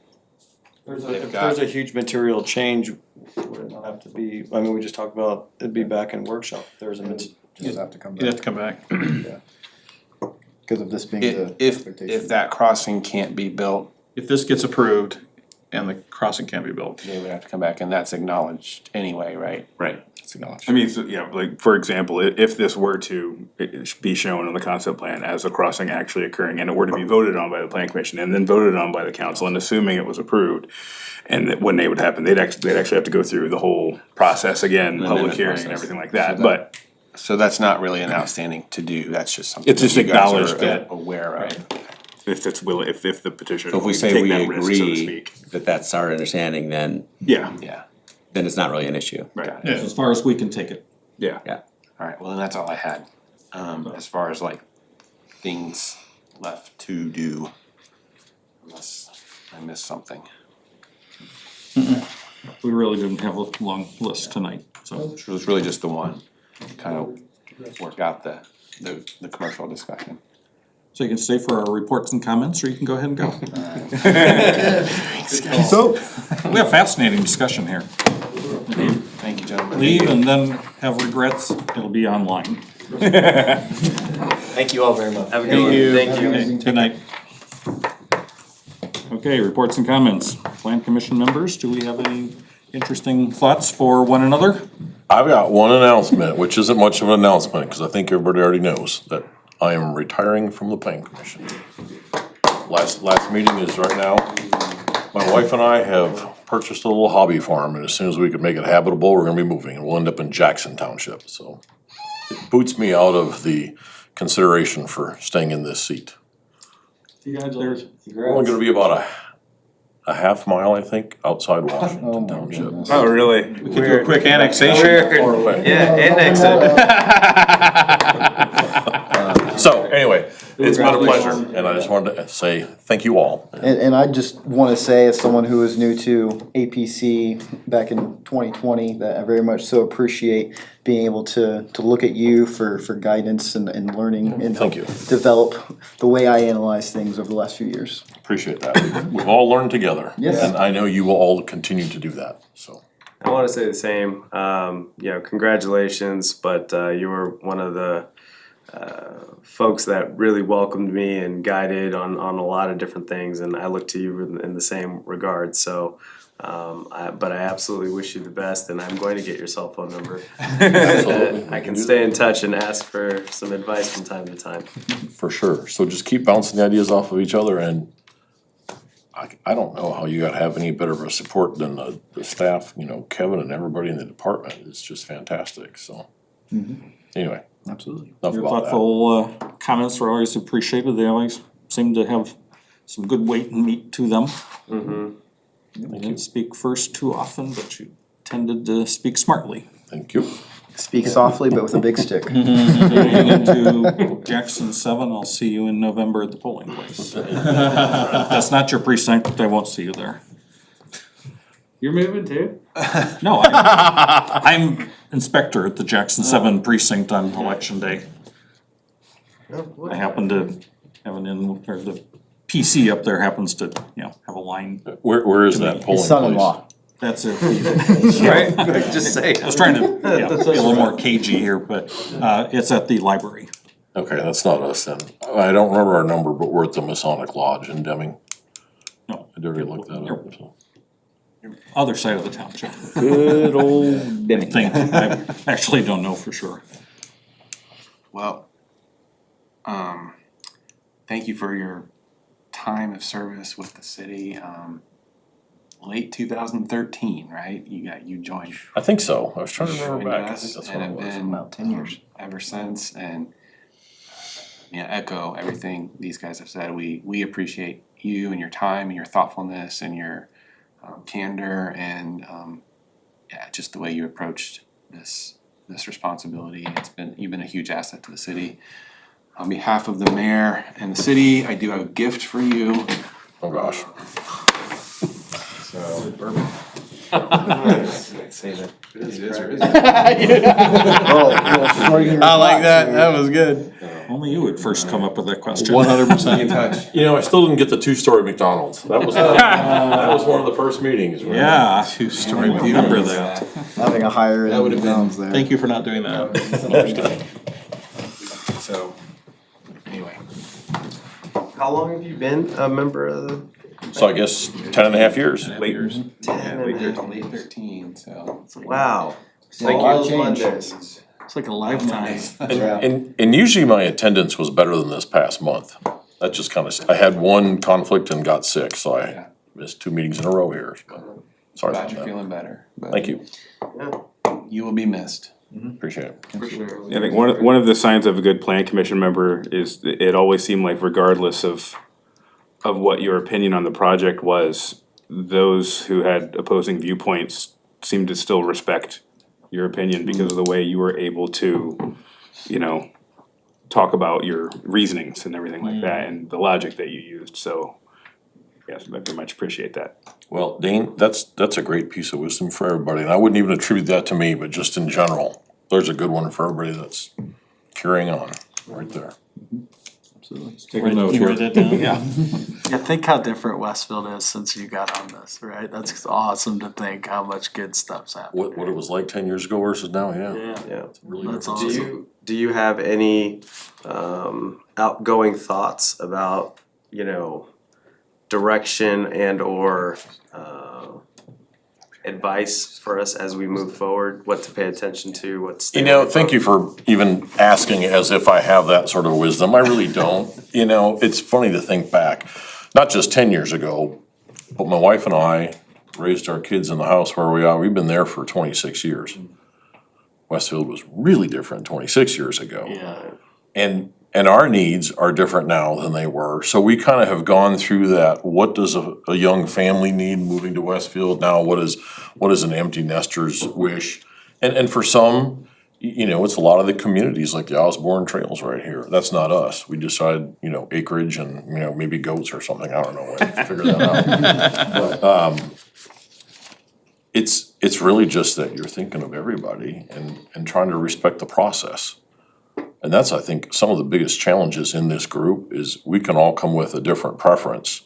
If there's a huge material change, would it not have to be, I mean, we just talked about, it'd be back in workshop, there's a. Just have to come You'd have back, to come back. because of this being the if expectation. that crossing can't be built, If this gets approved and the crossing can't be built, they would have to come back, and that's acknowledged anyway, right? Right. It's acknowledged. I mean, so, yeah, like, for example, if this were to be shown on the concept plan as a crossing actually occurring, and it were to be voted on by the plan commission, and then voted on by the council, and assuming it was approved, and that when they would happen, they'd actually have to go through the whole process again, public amendment hearing and process. everything like that, So but So that's not really an outstanding to-do, that's just something It's just that you guys acknowledged are that- aware of. if the petition. So if we say take we that risk, so to agree speak. that that's our understanding, then Yeah, Yeah, it's not really an issue. right, As far as we can take it. yeah. alright, well then that's all I had, as far as like things left to do. Unless I missed something. We really didn't have a long list tonight, so. It was really just the one, kind of work out the commercial discussion. So you can stay for our reports and comments, or you can go ahead and go. So, We have fascinating discussion here. Thank you, gentlemen. Leave and then have regrets, it'll be online. Thank you all very much. Have a good one. Thank you. Okay, good night. Okay, reports and comments. Plan commission members, do we have any interesting thoughts for one another? I've got one announcement, which isn't much of an announcement, cause I think everybody already knows that I am retiring from the plan commission. Last meeting is right now. My wife and I have purchased a little hobby farm, and as soon as we could make it habitable, we're gonna be moving, and we'll end up in Jackson Township, so. It boots me out of the consideration for staying in this seat. Congratulations. We're only gonna be about a half mile, I think, outside Oh Washington my Township. goodness. Oh, really? we could do a quick annexation. Far away. Yeah, annex it. So, anyway, it's been a pleasure, and I just wanted to say thank you all. And I just wanna say, as someone who was new to APC back in 2020, that I very much so appreciate being able to look at you for guidance and learning and Thank help you. develop the way I analyze things over the last few years. Appreciate that. We've all learned together. Yes. And I know you will all continue to do that, so. I wanna say the same, congratulations, but you were one of the folks that really welcomed me and guided on a lot of different things, and I look to you in the same regard, so but I absolutely wish you the best, and I'm going to get your cell phone number. Absolutely. I can stay in touch and ask for some advice from time to time. For sure. So just keep bouncing the ideas off of each other, and I don't know how you gotta have any better of a support than the staff, Kevin and everybody in the department. It's just fantastic, so. Anyway, Absolutely. enough Your about that. thoughtful comments are always appreciated, they always seem to have some good weight and meat to them. I didn't speak first too often, but you tended to speak smartly. Thank you. Speak softly, but with a big stick. Moving into Jackson 7, I'll see you in November at the polling place. If that's not your precinct, I won't see you there. You're moving too? No, I'm inspector at the Jackson 7 precinct on election day. I happen to have or the PC up there happens to, have a line. Where is that polling place? His son-in-law. That's it. Right, just say. I was trying to, be a little more cagey here, but, it's at the library. Okay, that's not us then. I don't remember our number, but we're at the Masonic Lodge in Deming. No, I did already look that up, so. other side of the township. Good old I think, I actually don't know for sure. Well, thank you for your time of service with the city. Late 2013, right? You joined. I think so. I was trying to remember joined back. I us think that's and what it have was. been About 10 years. ever since. And echo everything these guys have said. We appreciate you and your time and your thoughtfulness and your candor and just the way you approached this responsibility. You've been a huge asset to the city. On behalf of the mayor and the city, I do have a gift for you. Oh, gosh. So Save it. I like that. That was good. Only you would first come up with that question. 100% in touch. You know, I still didn't get the two-story McDonald's. That was, that was one of the first meetings. Right? Yeah. Two-story. Remember that. Having a higher That would have been. McDonald's there. Thank you for not doing that. So, anyway. How long have you been a member of the? So I guess 10 and a half years. Late 13. So. Wow. Thank All you. those Mondays. It's like a lifetime. And usually my attendance was better than this past month. That just kind of, I had one conflict and got sick, so I missed 2 meetings in a row here. But sorry Glad about you're that. feeling better. But Thank you. you will be missed. Appreciate it. For sure. I think one of the signs of a good plan commission member is it always seemed like regardless of what your opinion on the project was, those who had opposing viewpoints seemed to still respect your opinion because of the way you were able to, talk about your reasonings and everything like that and the logic that you used. So, yes, I very much appreciate that. Well, Dane, that's a great piece of wisdom for everybody, and I wouldn't even attribute that to me, but just in general, there's a good one for everybody that's carrying on right there. Take a note You here. write that down? Yeah. Yeah, think how different Westfield is since you got on this, right? That's awesome to think how much good stuff's happening. What it was like 10 years ago versus now, yeah. Yeah. Really That's different. awesome. Do you have any outgoing thoughts about, direction and or advice for us as we move forward? What to pay attention to, what to stay away from? Thank you for even asking as if I have that sort of wisdom. I really don't. It's funny to think back, not just 10 years ago, but my wife and I raised our kids in the house where we are. We've been there for 26 years. Westfield was really different 26 years ago. Yeah. And our needs are different now than they were. So we kind of have gone through that. What does a young family need moving to Westfield now? What is an empty nester's wish? And for some, it's a lot of the communities like the Osborne Trails right here. That's not us. We decide, acreage and, maybe goats or something. I don't know. We'll figure that out. But, it's really just that you're thinking of everybody and trying to respect the process. And that's, I think, some of the biggest challenges in this group is we can all come with a different preference.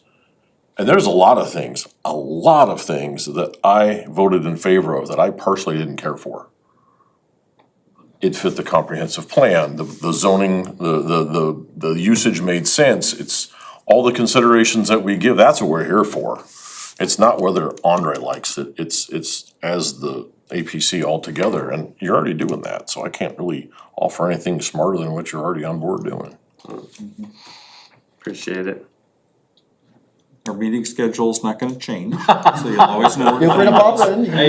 And there's a lot of things that I voted in favor of that I personally didn't care for. It fit the comprehensive plan, the zoning, the usage made sense. It's all the considerations that we give, that's what we're here for. It's not whether Andre likes it, it's as the APC altogether, and you're already doing that, so I can't really offer anything smarter than what you're already on board doing. Appreciate it. Our meeting schedule's not gonna change, so you'll always know. Feel free to pop in. Hey,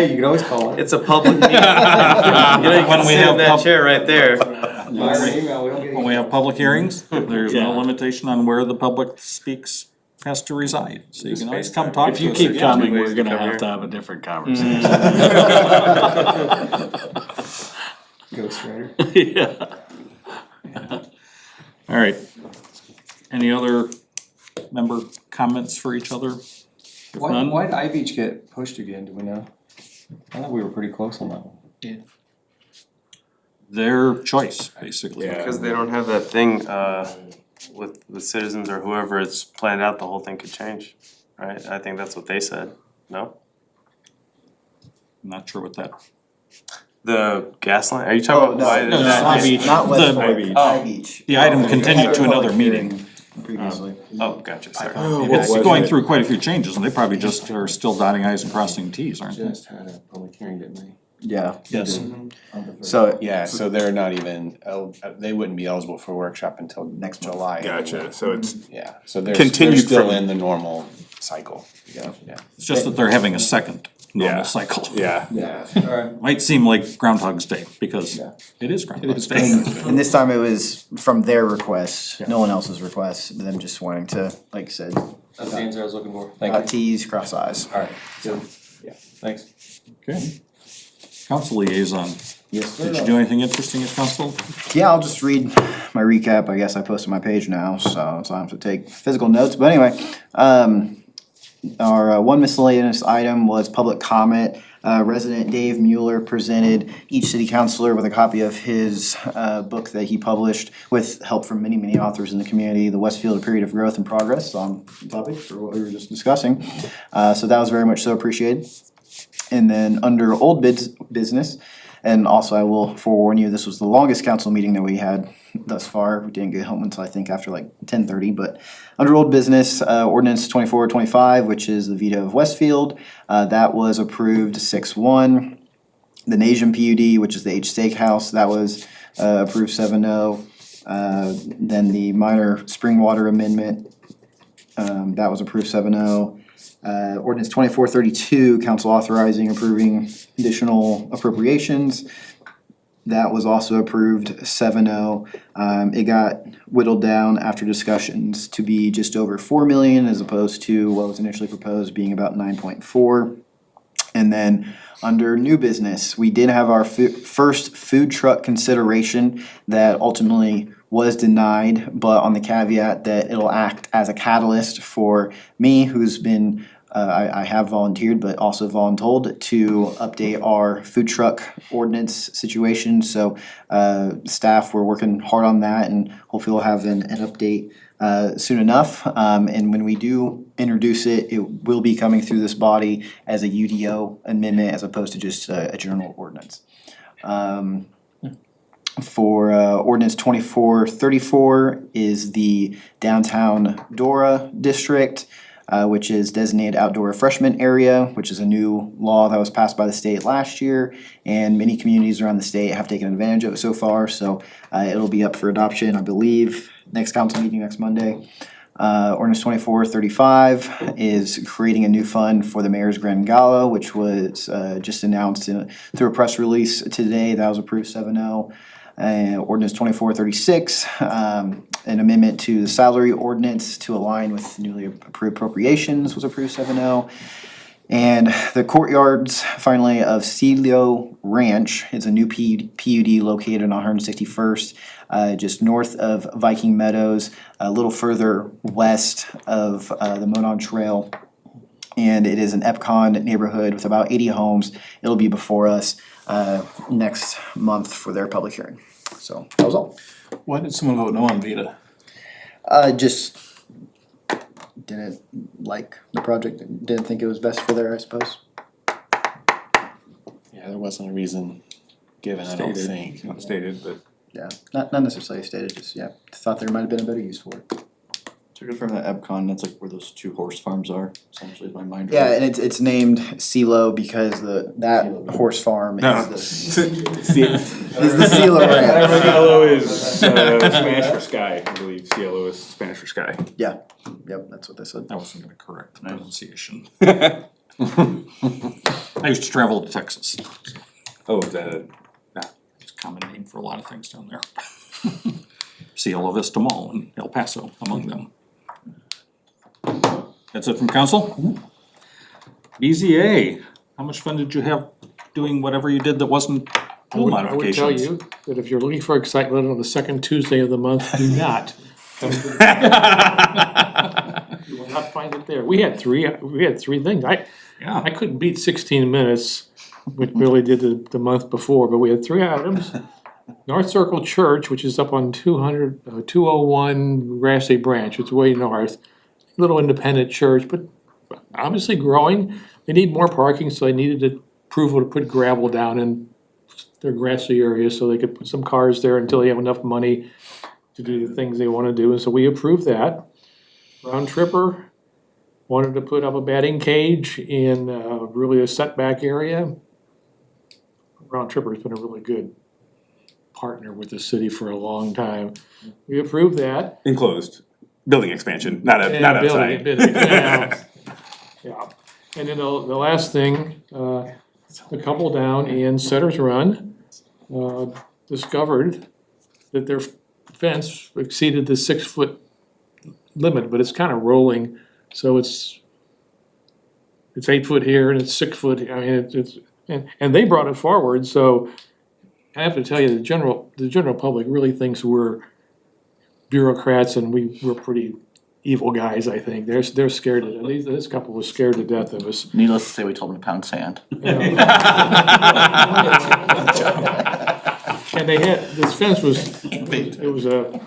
you can always call it. It's a public meeting. You can When we sit have in that chair right there. When we have public hearings, there's no limitation on where the public speaks has to reside, so you can always come talk to us. If you keep again. coming, we're Ways to gonna come have here. to have a different conversation. Ghostwriter. Yeah. All right. Any other member comments for each other? If Why, none, why'd I Beach get pushed again, do we know? I thought we were pretty close on that one. their choice, basically. Because they don't have that thing, with the citizens or whoever it's planned out, the whole thing could change, right? I think that's what they said, no? I'm not sure what that. The gas line, are you talking about why? no, that- High Beach. Not West The- Fork, High Beach. The item They continued had a to another public meeting. hearing Previously. Oh, gotcha, sorry. It's going through quite a few changes, and they probably just are still dotting i's and crossing t's, aren't they? Just had a public hearing, didn't they? Yeah. Yes. So, Yeah, so they're not even, they wouldn't be eligible for workshop until Next month. July. Gotcha, so it's, Yeah, so they're Continued still from- in the normal cycle. Yeah. It's just that they're having a second Yeah. normal cycle. yeah. Alright. Might seem like Groundhog's Day, because it is Groundhog's Day. and this time it was from their request, no one else's request, them just wanting to, like I said, That's the answer I was looking for. Thank dot you. Ts, cross Is. Alright, good. Yeah, thanks. Okay. Council liaison, Yes. did you do anything interesting at council? Yeah, I'll just read my recap. I guess I posted my page now, so I don't have to take physical notes. But anyway, our one miscellaneous item was public comment. Resident Dave Mueller presented each city councilor with a copy of his book that he published with help from many, many authors in the community, The Westfield, A Period of Growth and Progress, on topic for what we were just discussing. So that was very much so appreciated. And then under old business, and also I will forewarn you, this was the longest council meeting that we had thus far. We didn't get home until I think after like 10:30, but under old business, ordinance 2425, which is the veto of Westfield, that was approved 6-1. The Nasian PUD, which is the H Steakhouse, that was approved 7-0. Then the minor spring water amendment, that was approved 7-0. Ordinance 2432, council authorizing approving additional appropriations. That was also approved 7-0. It got whittled down after discussions to be just over 4 million as opposed to what was initially proposed being about 9.4. And then under new business, we did have our first food truck consideration that ultimately was denied, but on the caveat that it'll act as a catalyst for me, who's been, I have volunteered, but also voluntold to update our food truck ordinance situation. So staff, we're working hard on that, and hopefully we'll have an update soon enough. And when we do introduce it, it will be coming through this body as a UDO amendment as opposed to just a general ordinance. For ordinance 2434 is the downtown Dora district, which is designated outdoor refreshment area, which is a new law that was passed by the state last year, and many communities around the state have taken advantage of it so far. So it'll be up for adoption, I believe, next council meeting next Monday. Ordinance 2435 is creating a new fund for the Mayor's Grand Gala, which was just announced through a press release today. That was approved 7-0. Ordinance 2436, an amendment to the salary ordinance to align with newly approved appropriations was approved 7-0. And the courtyards, finally, of Celio Ranch is a new PUD located on 161st, just north of Viking Meadows, a little further west of the Monon Trail. And it is an EPCON neighborhood with about 80 homes. It'll be before us next month for their public hearing. So that was all. Why did someone vote no on Vita? Just didn't like the project, didn't think it was best for there, I suppose. Yeah, there wasn't a reason given, I don't think. Not stated, but. Yeah, not necessarily stated, just, yeah, thought there might have been a better use for it. To confirm that EPCON, that's like where those two horse farms are, essentially, is my mind. Yeah, and it's named Silo because that horse farm No. is the Silo Ranch. Cielo is Spanish for sky, I believe. Cielo is Spanish for sky. Yeah, yep, that's what they said. I wasn't gonna correct the pronunciation. I used to travel to Texas. Oh, the, It's a common name for a lot of things down there. Cielo Vista Mall and El Paso among them. That's it from council? BZA, how much fun did you have doing whatever you did that wasn't Pool I would tell modifications. you that if you're looking for excitement on the second Tuesday of the month, do not. come to the- You will not find it there. We had three things. I Yeah, couldn't beat 16 minutes, which Billy did the month before, but we had three items. North Circle Church, which is up on 201 Grassy Branch, it's way north. Little independent church, but obviously growing. They need more parking, so they needed approval to put gravel down in their grassy area so they could put some cars there until they have enough money to do the things they wanna do, and so we approved that. Round Tripper wanted to put up a batting cage in really a setback area. Round Tripper's been a really good partner with the city for a long time. We approved that. Enclosed, building expansion, not Yeah, outside. Yeah, and then the last thing, a couple down in Setter's Run, discovered that their fence exceeded the 6 foot limit, but it's kind of rolling, so it's 8 foot here and it's 6 foot, I mean, and they brought it forward, so I have to tell you, the general public really thinks we're bureaucrats and we're pretty evil guys, I think. They're scared of, this couple was scared to death of us. Needless to say, we told them to pound sand. And they had, this fence was, it was an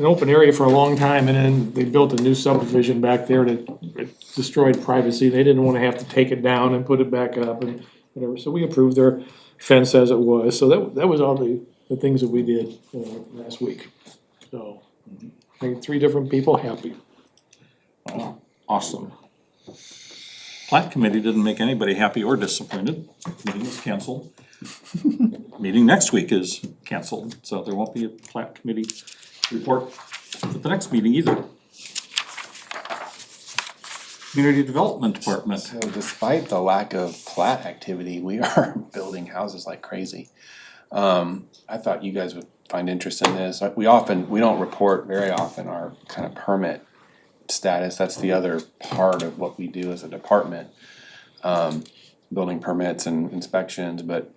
open area for a long time, and then they built a new subdivision back there that it destroyed privacy. They didn't wanna have to take it down and put it back up and whatever, so we approved their fence as it was. So that was all the things that we did last week. So, made 3 different people happy. awesome. Plat committee didn't make anybody happy or disappointed. Meeting was canceled. Meeting next week is canceled, so there won't be a plat committee report at the next meeting either. Community Development Department. So despite the lack of plat activity, we are building houses like crazy. I thought you guys would find interest in this. We don't report very often our kind of permit status. That's the other part of what we do as a department. Building permits and inspections, but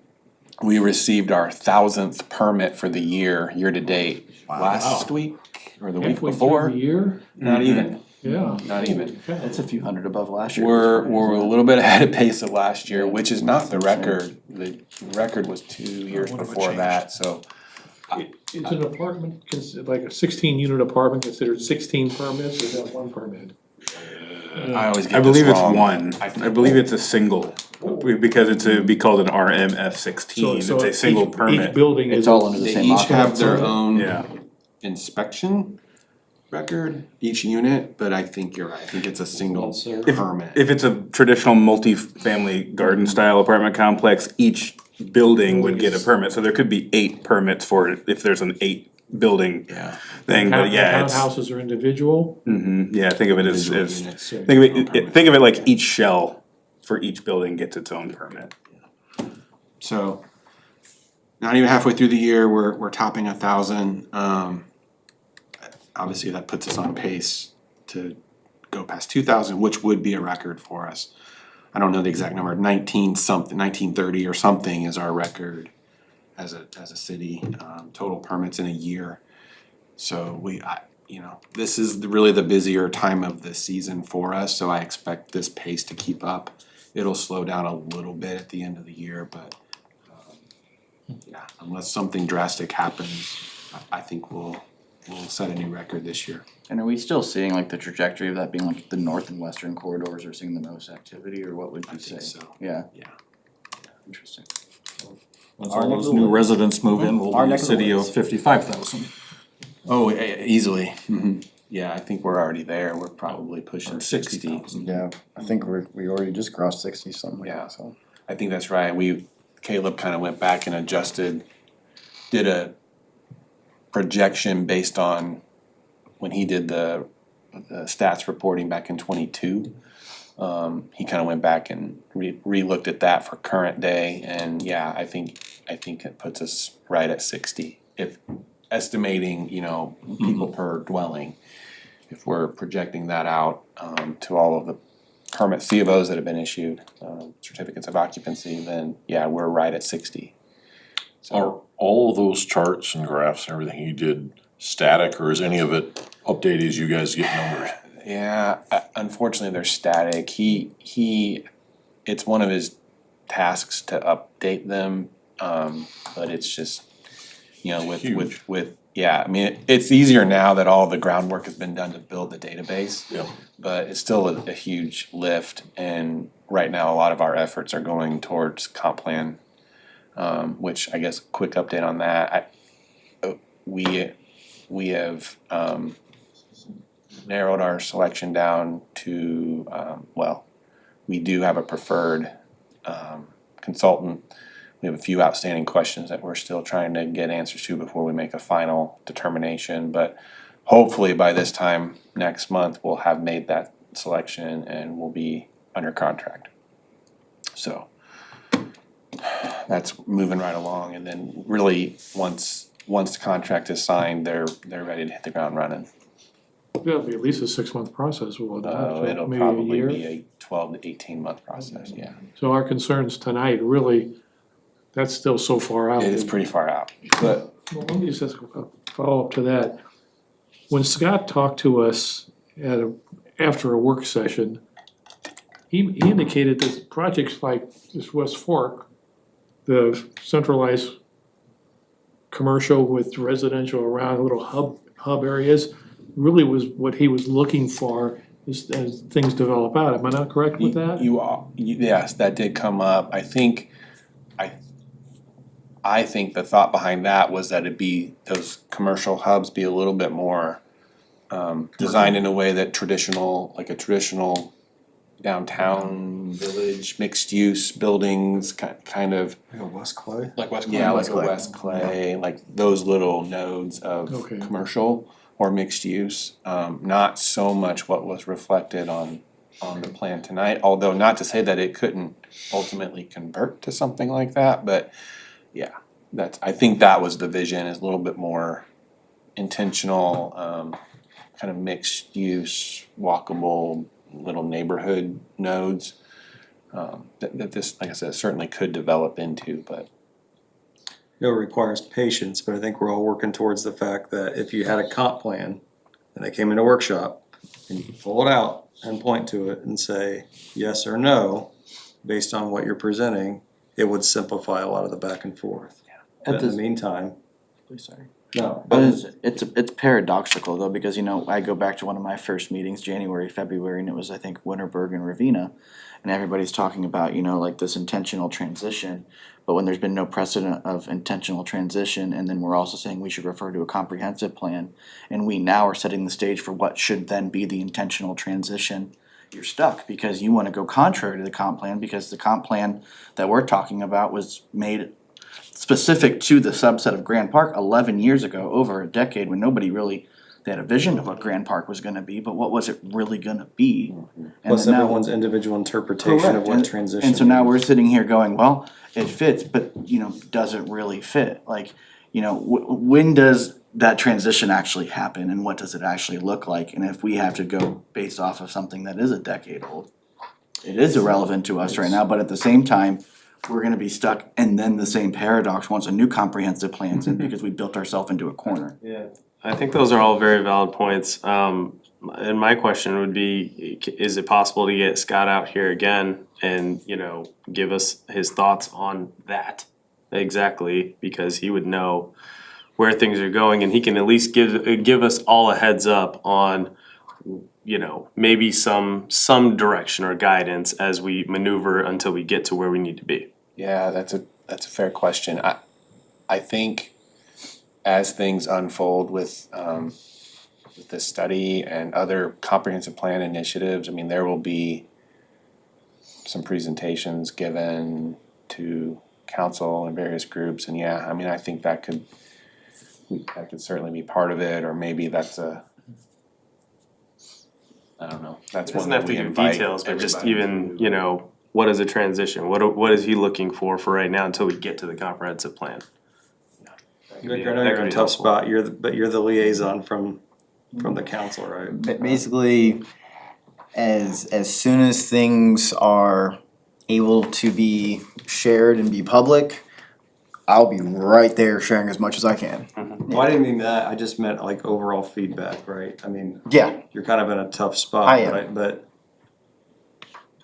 we received our 1,000th permit for the year to date, last week or the week Halfway before. through the year, Not even, yeah. not even. That's a few hundred above last year. We're a little bit ahead of pace of last year, which is not the record. The record was 2 years before that, so. Is an apartment, like a 16-unit apartment considered 16 permits, or is that one permit? I always I get believe this it's wrong. one, I believe it's a single, because it'd be called an RMF 16, it's a single Each permit. building is. It's all under the They same each have occupancy. their own Yeah, inspection record, each unit, but I think you're right. I think it's a single permit. if it's a traditional multi-family garden style apartment complex, each building would get a permit, so there could be 8 permits for it if there's an 8 building Yeah. thing, but yeah, it's. Townhouses are individual. Yeah, think of it as, Individual units. think of it like each shell for each building gets its own permit. So, not even halfway through the year, we're topping 1,000. Obviously, that puts us on pace to go past 2,000, which would be a record for us. I don't know the exact number, 1930 or something is our record as a city, total permits in a year. So this is really the busier time of the season for us, so I expect this pace to keep up. It'll slow down a little bit at the end of the year, but unless something drastic happens, I think we'll set a new record this year. And are we still seeing like the trajectory of that being like the north and western corridors are seeing the most activity, or what would you say? think so. Yeah. Yeah. Interesting. Once Our all neck those of the new woods. residents move in, we'll Our be a neck of the city of woods. 55,000. Oh, easily. Yeah, I think we're already there. We're probably pushing Or 60. 60,000. Yeah, I think we already just crossed 60 something like Yeah. that, so. I think that's right. Caleb kind of went back and did a projection based on when he did the stats reporting back in 22. He kind of went back and re-looked at that for current day, and yeah, I think it puts us right at 60. If estimating, people per dwelling, if we're projecting that out to all of the permit C of Os that have been issued, certificates of occupancy, then yeah, we're right at 60. Are all of those charts and graphs and everything he did static, or is any of it updated as you guys get numbers? Yeah, unfortunately, they're static. It's one of his tasks to update them, but it's just, you know, yeah, I mean, it's easier now that all the groundwork has been done to build the database. Yeah. But it's still a huge lift, and right now, a lot of our efforts are going towards comp plan, which I guess, quick update on that, we have, narrowed our selection down to, we do have a preferred consultant. We have a few outstanding questions that we're still trying to get answers to before we make a final determination, but hopefully by this time next month, we'll have made that selection and we'll be under contract. So that's moving right along, and then really, once the contract is signed, they're ready to hit the ground running. That'll be at least a 6-month process, will it not? It'll Maybe a probably year? be a 12 to 18 month process, yeah. So our concerns tonight, really, that's still so far out. It is pretty far out, but Well, let me just ask a follow-up to that. When Scott talked to us after a work session, he indicated that projects like this West Fork, the centralized commercial with residential around little hub areas, really was what he was looking for as things develop out. Am I not correct with that? yes, that did come up. I think the thought behind that was that those commercial hubs be a little bit more designed in a way that a traditional downtown village, mixed use buildings, kind of. Like a West Clay? Like West Clay. Yeah, like a West Clay, like those little nodes of Okay. commercial or mixed use. Not so much what was reflected on the plan tonight, although not to say that it couldn't ultimately convert to something like that, but yeah, I think that was the vision, is a little bit more intentional, kind of mixed use, walkable little neighborhood nodes. That this, like I said, certainly could develop into, but. It requires patience, but I think we're all working towards the fact that if you had a comp plan and they came in a workshop and you could pull it out and point to it and say yes or no, based on what you're presenting, it would simplify a lot of the back and forth. But in the meantime, Sorry. no. But it's paradoxical though, because I go back to one of my first meetings, January, February, and it was, I think, Winterberg and Ravenna. And everybody's talking about, like this intentional transition, but when there's been no precedent of intentional transition, and then we're also saying we should refer to a comprehensive plan, and we now are setting the stage for what should then be the intentional transition, you're stuck, because you wanna go contrary to the comp plan, because the comp plan that we're talking about was made specific to the subset of Grand Park 11 years ago, over a decade, when nobody really, they had a vision of what Grand Park was gonna be, but what was it really gonna be? And Plus then now- everyone's individual interpretation of Correct. what And- transition And so now is. we're sitting here going, well, it fits, but, does it really fit? Like, when does that transition actually happen, and what does it actually look like? And if we have to go based off of something that is a decade old, it is irrelevant to us right now, but at the same time, we're gonna be stuck, and then the same paradox once a new comprehensive plan's in, because we built ourselves into a corner. Yeah, I think those are all very valid points. And my question would be, is it possible to get Scott out here again and, give us his thoughts on that exactly? Because he would know where things are going, and he can at least give us all a heads up on, maybe some direction or guidance as we maneuver until we get to where we need to be. Yeah, that's a fair question. I think as things unfold with this study and other comprehensive plan initiatives, there will be some presentations given to council and various groups, and I think that could certainly be part of it, or maybe that's I don't know, that's It one doesn't that have to we give invite details, but just everybody. even, what is a transition? What is he looking for right now until we get to the comprehensive plan? Vic, I know you're in a tough spot, but you're the liaison from the council, right? Basically, as soon as things are able to be shared and be public, I'll be right there sharing as much as I can. Well, I didn't mean that, I just meant like overall feedback, right? I mean, Yeah, you're kind of in a tough spot, I am. but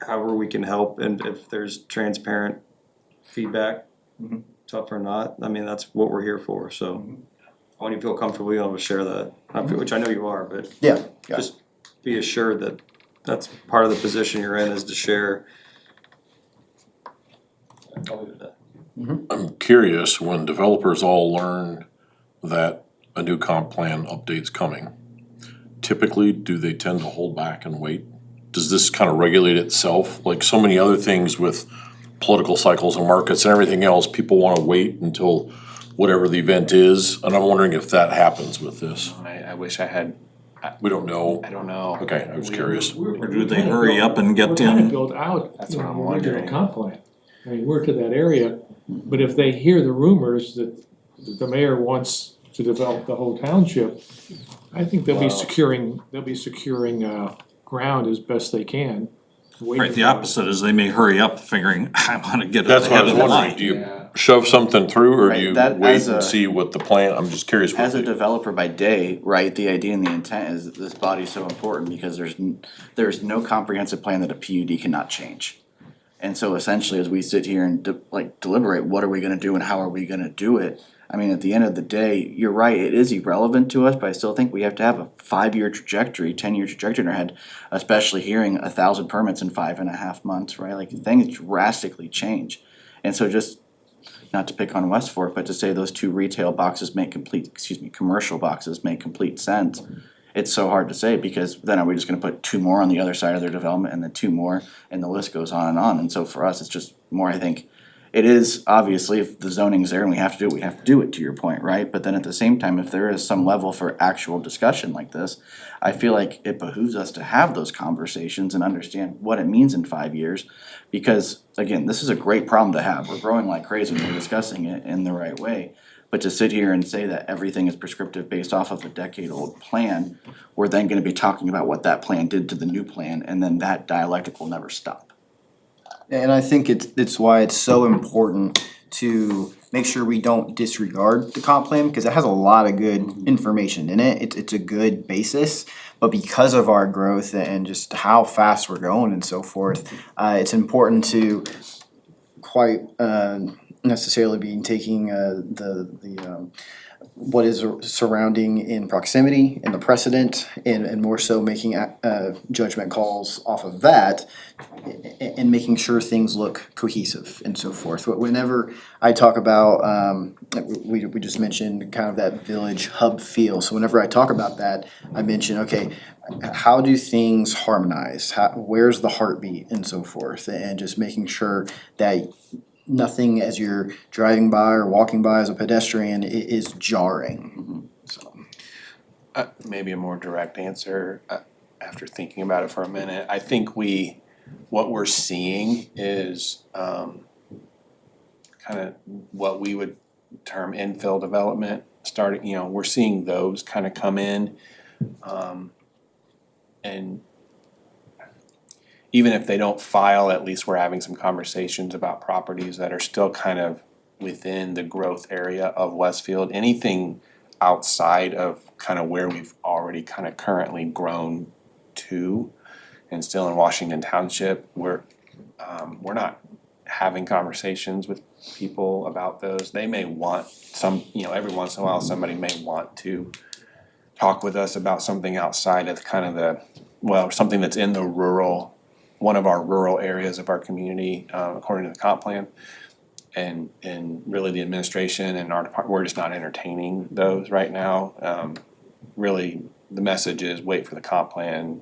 however we can help, and if there's transparent feedback, Mhm. tough or not, I mean, that's what we're here for, so. I want you to feel comfortable being able to share that, which I know you are, but yeah, yeah. just be assured that that's part of the position you're in, is to share. I'll leave it at that. I'm curious, when developers all learn that a new comp plan update's coming, typically, do they tend to hold back and wait? Does this kind of regulate itself? Like so many other things with political cycles and markets and everything else, people wanna wait until whatever the event is, and I'm wondering if that happens with this. I wish I had, We don't know. I don't know. Okay, I was curious. Or do they hurry up and get We're trying to in? build out, That's you what know, I'm the regional wondering. comp plan. I mean, we're to that area, but if they hear the rumors that the mayor wants to develop the whole township, I think they'll be securing ground as best they can. Right, the opposite is they may hurry up figuring, I wanna get That's what I ahead was of the wondering, line. do you shove something through or Right, do you that wait as and a- see what the plan, I'm just curious what As a the. developer by day, right, the idea and the intent is that this body's so important because there's no comprehensive plan that a PUD cannot change. And so essentially, as we sit here and deliberate, what are we gonna do and how are we gonna do it? I mean, at the end of the day, you're right, it is irrelevant to us, but I still think we have to have a 5-year trajectory, 10-year trajectory in our head, especially hearing 1,000 permits in 5.5 months, right? Like things drastically change. And so just, not to pick on West Fork, but to say those 2 retail boxes make commercial boxes make complete sense. It's so hard to say because then are we just gonna put 2 more on the other side of their development and then 2 more and the list goes on and on. And so for us, it's just more, I think, it is obviously if the zoning's there and we have to do it, we have to do it to your point, right? But then at the same time, if there is some level for actual discussion like this, I feel like it behooves us to have those conversations and understand what it means in 5 years. Because again, this is a great problem to have. We're growing like crazy and we're discussing it in the right way. But to sit here and say that everything is prescriptive based off of a decade-old plan, we're then gonna be talking about what that plan did to the new plan, and then that dialectic will never stop. And I think it's why it's so important to make sure we don't disregard the comp plan, because it has a lot of good information in it. It's a good basis. But because of our growth and just how fast we're going and so forth, it's important to quite necessarily be taking what is surrounding in proximity and the precedent and more so making judgment calls off of that and making sure things look cohesive and so forth. Whenever I talk about, we just mentioned kind of that village hub feel. So whenever I talk about that, I mention, okay, how do things harmonize? Where's the heartbeat and so forth? And just making sure that nothing as you're driving by or walking by as a pedestrian is jarring. So. Maybe a more direct answer, after thinking about it for a minute, I think what we're seeing is, kind of what we would term infill development, starting, we're seeing those kind of come in. And even if they don't file, at least we're having some conversations about properties that are still kind of within the growth area of Westfield. Anything outside of kind of where we've already kind of currently grown to and still in Washington Township, we're not having conversations with people about those. They may want some, every once in a while, somebody may want to talk with us about something outside of kind of something that's in the one of our rural areas of our community, according to the comp plan. And really the administration and our department, we're just not entertaining those right now. Really, the message is wait for the comp plan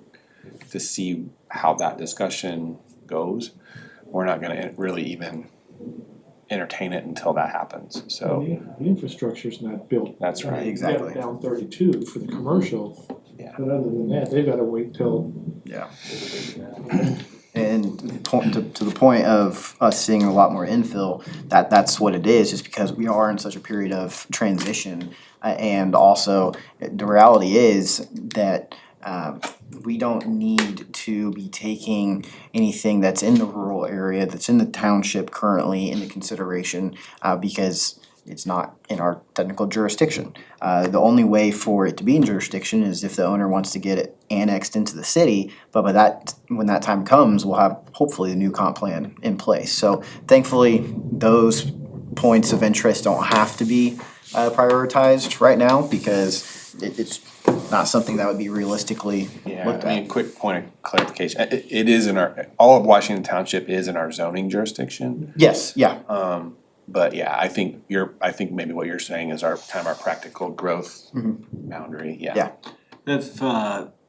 to see how that discussion goes. We're not gonna really even entertain it until that happens, so. The infrastructure's not built. That's right. Exactly. We've got down 32 for the commercial, Yeah. but other than that, they've gotta wait till. Yeah. And to the point of us seeing a lot more infill, that's what it is, just because we are in such a period of transition. And also, the reality is that we don't need to be taking anything that's in the rural area, that's in the township currently into consideration, because it's not in our technical jurisdiction. The only way for it to be in jurisdiction is if the owner wants to get it annexed into the city, but when that time comes, we'll have hopefully the new comp plan in place. So thankfully, those points of interest don't have to be prioritized right now because it's not something that would be realistically Yeah, looked I mean, at. quick point of clarification, it is in our, all of Washington Township is in our zoning jurisdiction. Yes, yeah, But yeah, I think maybe what you're saying is our, kind of our practical growth boundary, yeah. Yeah. If,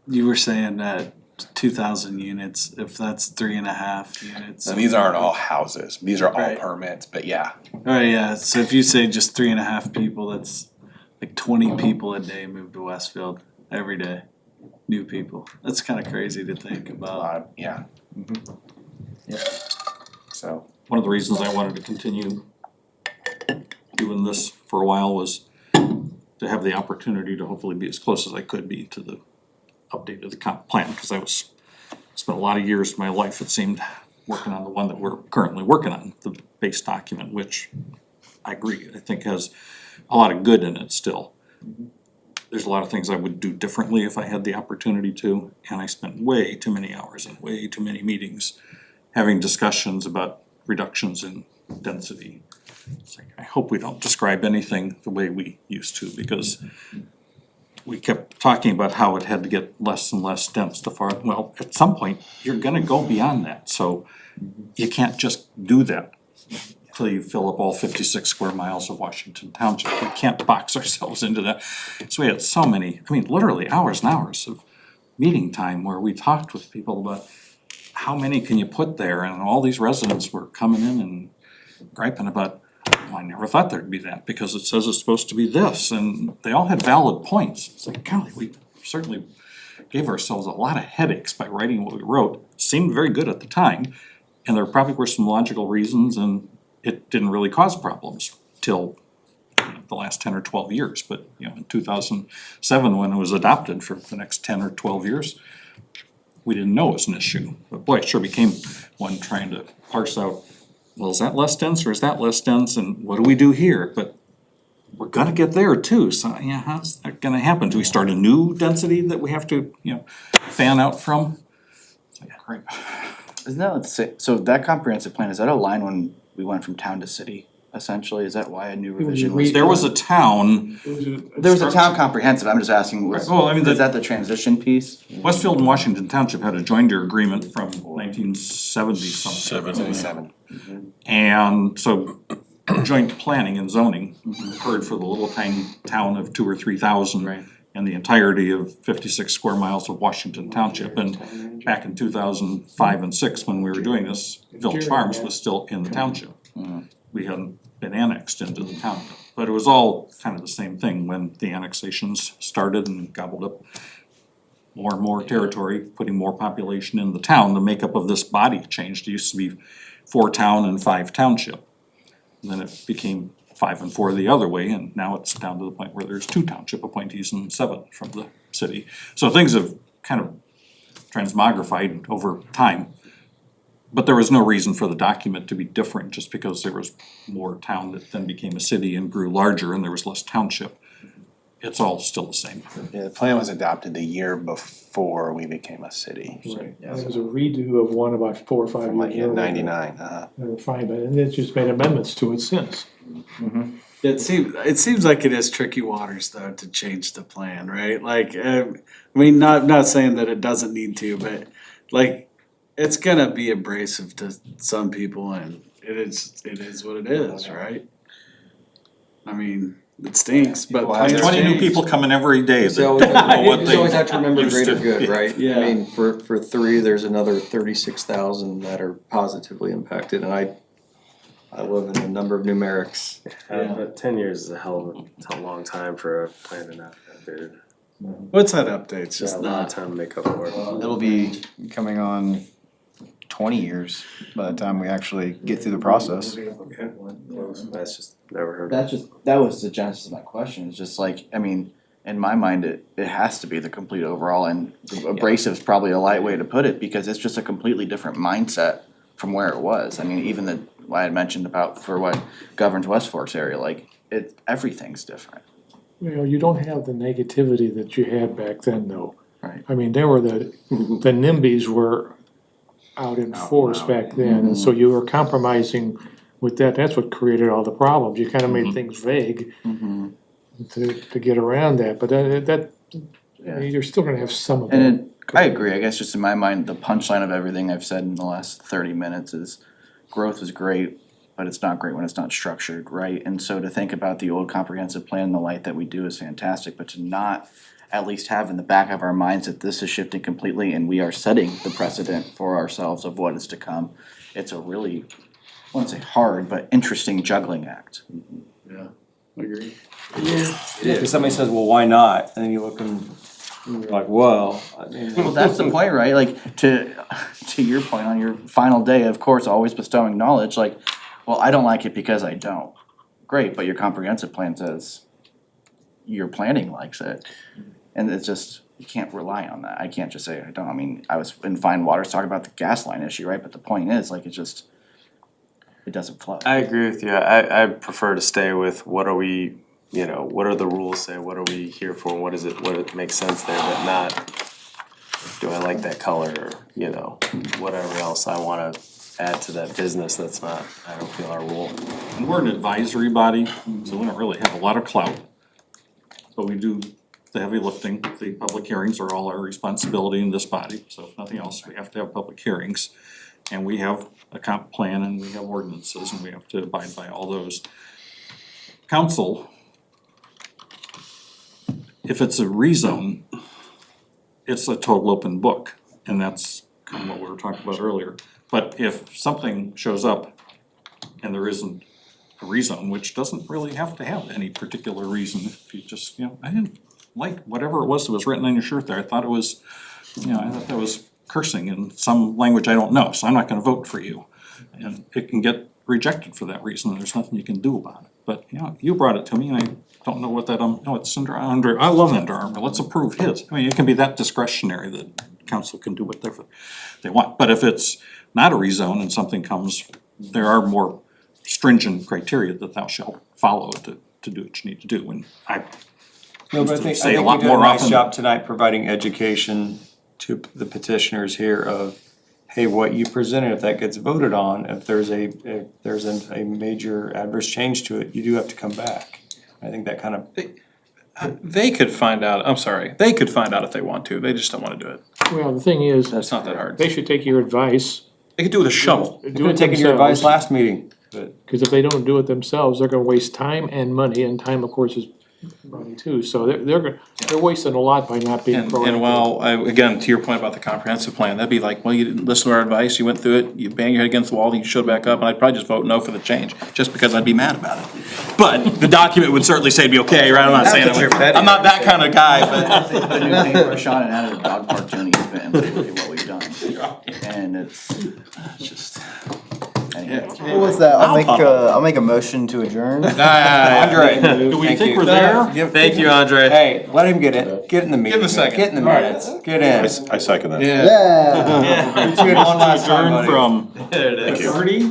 you were saying that 2,000 units, if that's 3.5 units. So these aren't all houses, these are all Right. permits, but yeah. Alright, yeah, so if you say just 3.5 people, that's like 20 people a day move to Westfield every day. New people. That's kinda crazy to think about. Yeah. So, One of the reasons I wanted to continue doing this for a while was to have the opportunity to hopefully be as close as I could be to the update of the comp plan, cause I spent a lot of years of my life, it seemed, working on the one that we're currently working on, the base document, which I agree, I think has a lot of good in it still. There's a lot of things I would do differently if I had the opportunity to, and I spent way too many hours and way too many meetings having discussions about reductions in density. It's like, I hope we don't describe anything the way we used to, because we kept talking about how it had to get less and less dense the far, well, at some point, you're gonna go beyond that, so you can't just do that till you fill up all 56 square miles of Washington Township. We can't box ourselves into that. So we had so many, I mean, literally hours and hours of meeting time where we talked with people about how many can you put there, and all these residents were coming in and griping about, well, I never thought there'd be that, because it says it's supposed to be this, and they all had valid points. It's like, golly, we certainly gave ourselves a lot of headaches by writing what we wrote. Seemed very good at the time, and there probably were some logical reasons, and it didn't really cause problems till the last 10 or 12 years. But, you know, in 2007, when it was adopted for the next 10 or 12 years, we didn't know it was an issue. But boy, it sure became one trying to parse out, well, is that less dense or is that less dense, and what do we do here? But we're gonna get there too, so yeah, how's that gonna happen? Do we start a new density that we have to, you know, fan out from? It's like, great. Isn't that, so that comprehensive plan, is that a line when we went from town to city, essentially? Is that why a new revision was? There was a town, There was a town comprehensive, I'm just asking, was, Well, I mean, is that the transition piece? Westfield and Washington Township had a joinder agreement from 1970 something. 77. And so joint planning and zoning occurred for the little tiny town of 2,000 or 3,000. Right. And the entirety of 56 square miles of Washington Township. And back in 2005 and 6, when we were doing this, Village Farms was still in the township. We hadn't been annexed into the town. But it was all kind of the same thing when the annexations started and gobbled up more and more territory, putting more population in the town. The makeup of this body changed. It used to be 4 town and 5 township. And then it became 5 and 4 the other way, and now it's down to the point where there's 2 township appointees and 7 from the city. So things have kind of transmogrified over time. But there was no reason for the document to be different just because there was more town that then became a city and grew larger and there was less township. It's all still the same. Yeah, the plan was adopted the year before we became a city. Right, and it was a redo of one about 4 or 5 From like years in ago. 99, They were fine, but, and it's just made amendments to it since. It seems like it is tricky waters though to change the plan, right? Like, I mean, not saying that it doesn't need to, but like, it's gonna be abrasive to some people, and it is what it is, right? I mean, it stinks, but People have plans 20 new change. people coming every day that You always don't know what they always have to remember used greater to good, be. right? Yeah. I mean, for 3, there's another 36,000 that are positively impacted, and I live in a number of numerics. But 10 years is a hell of a long time for a plan to not get updated. What's that update? It's Yeah, just a lot of not. time to make up for it. It'll be coming on 20 years by the time we actually get through the process. Okay, that's just, never heard of. That was the genesis of my question, it's just like, I mean, in my mind, it has to be the complete overall, and abrasive is probably a light way to put it, because it's just a completely different mindset from where it was. I mean, even what I had mentioned about for what governs West Fork's area, like, everything's different. You don't have the negativity that you had back then, though. Right. I mean, there were the NIMBYs were out in force back then, and so you were compromising with that. That's what created all the problems. You kind of made things vague to get around that, but I mean, you're still gonna have some of And that. I agree, I guess just in my mind, the punchline of everything I've said in the last 30 minutes is growth is great, but it's not great when it's not structured, right? And so to think about the old comprehensive plan, the light that we do is fantastic, but to not at least have in the back of our minds that this is shifting completely and we are setting the precedent for ourselves of what is to come. It's a really, I wouldn't say hard, but interesting juggling act. If somebody says, well, why not? And then you look and you're like, well, I mean. Well, that's the point, right? Like, to your point, on your final day, of course, always bestowing knowledge, like, well, I don't like it because I don't. Great, but your comprehensive plan says your planning likes it. And it's just, you can't rely on that. I can't just say I don't. I mean, I was in Fine Waters talking about the gas line issue, right? But the point is, like, it doesn't flow. I agree with you. I prefer to stay with what are we, what are the rules say, what are we here for, what it makes sense there, but not, do I like that color or, whatever else I wanna add to that business that's not, I don't feel our role. And we're an advisory body, so we don't really have a lot of clout. But we do the heavy lifting. The public hearings are all our responsibility in this body, so if nothing else, we have to have public hearings. And we have a comp plan and we have ordinances and we have to abide by all those. Council, if it's a rezone, it's a total open book, and that's kind of what we were talking about earlier. But if something shows up and there isn't a rezone, which doesn't really have to have any particular reason, if you just, I didn't like whatever it was that was written on your shirt there, I thought it was, I thought that was cursing in some language I don't know, so I'm not gonna vote for you. And it can get rejected for that reason, and there's nothing you can do about it. But, you brought it to me, and I don't know what that, no, it's under, I love Under Armour, let's approve his. I mean, it can be that discretionary that council can do whatever they want. But if it's not a rezone and something comes, there are more stringent criteria that thou shalt follow to do what you need to do, and No, but I think say a we lot did a more nice often. job tonight providing education to the petitioners here of, hey, what you presented, if that gets voted on, if there's a major adverse change to it, you do have to come back. I think that kind of, They could find out, they could find out if they want to, they just don't wanna do it. Well, the thing is, It's not that hard. they should take your advice. They could do it with a shovel. you could have taken your advice last meeting, but. Cause if they don't do it themselves, they're gonna waste time and money, and time, of course, is money too, so they're wasting a lot by not being proactive. And while, again, to your point about the comprehensive plan, that'd be like, well, you didn't listen to our advice, you went through it, you bang your head against the wall, you showed back up, and I'd probably just vote no for the change, just because I'd be mad about it. But the document would certainly say it'd be okay, right? I'm not saying it would, I'm not that kind of guy, but. The new thing for Sean and added a dog park to has been basically what we've done. And it's just, anyway. Well, with that, I'll make a motion to adjourn. Andre. Do we think we're there? Thank you, Andre. Hey, let him get it, get in the meeting. Give him a second. Get in the minutes, get in. I second that. Yeah. You two had one last time, Adjourned buddy. from Artie,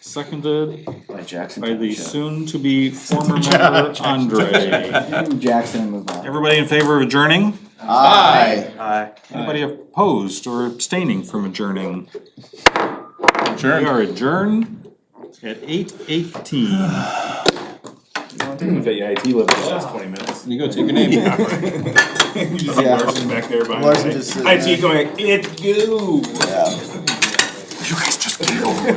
seconded By Jackson. by the soon-to-be former member Andre. Jackson and move on. Everybody in favor of adjourning? Aye. Anybody opposed or abstaining from adjourning? Adjourned. We are adjourned at 8:18. We've got your IT level the last 20 minutes. You go take your name. You just see Larson back there behind Larson me. just sitting IT there. going, it's you. Yeah. You guys just get over it.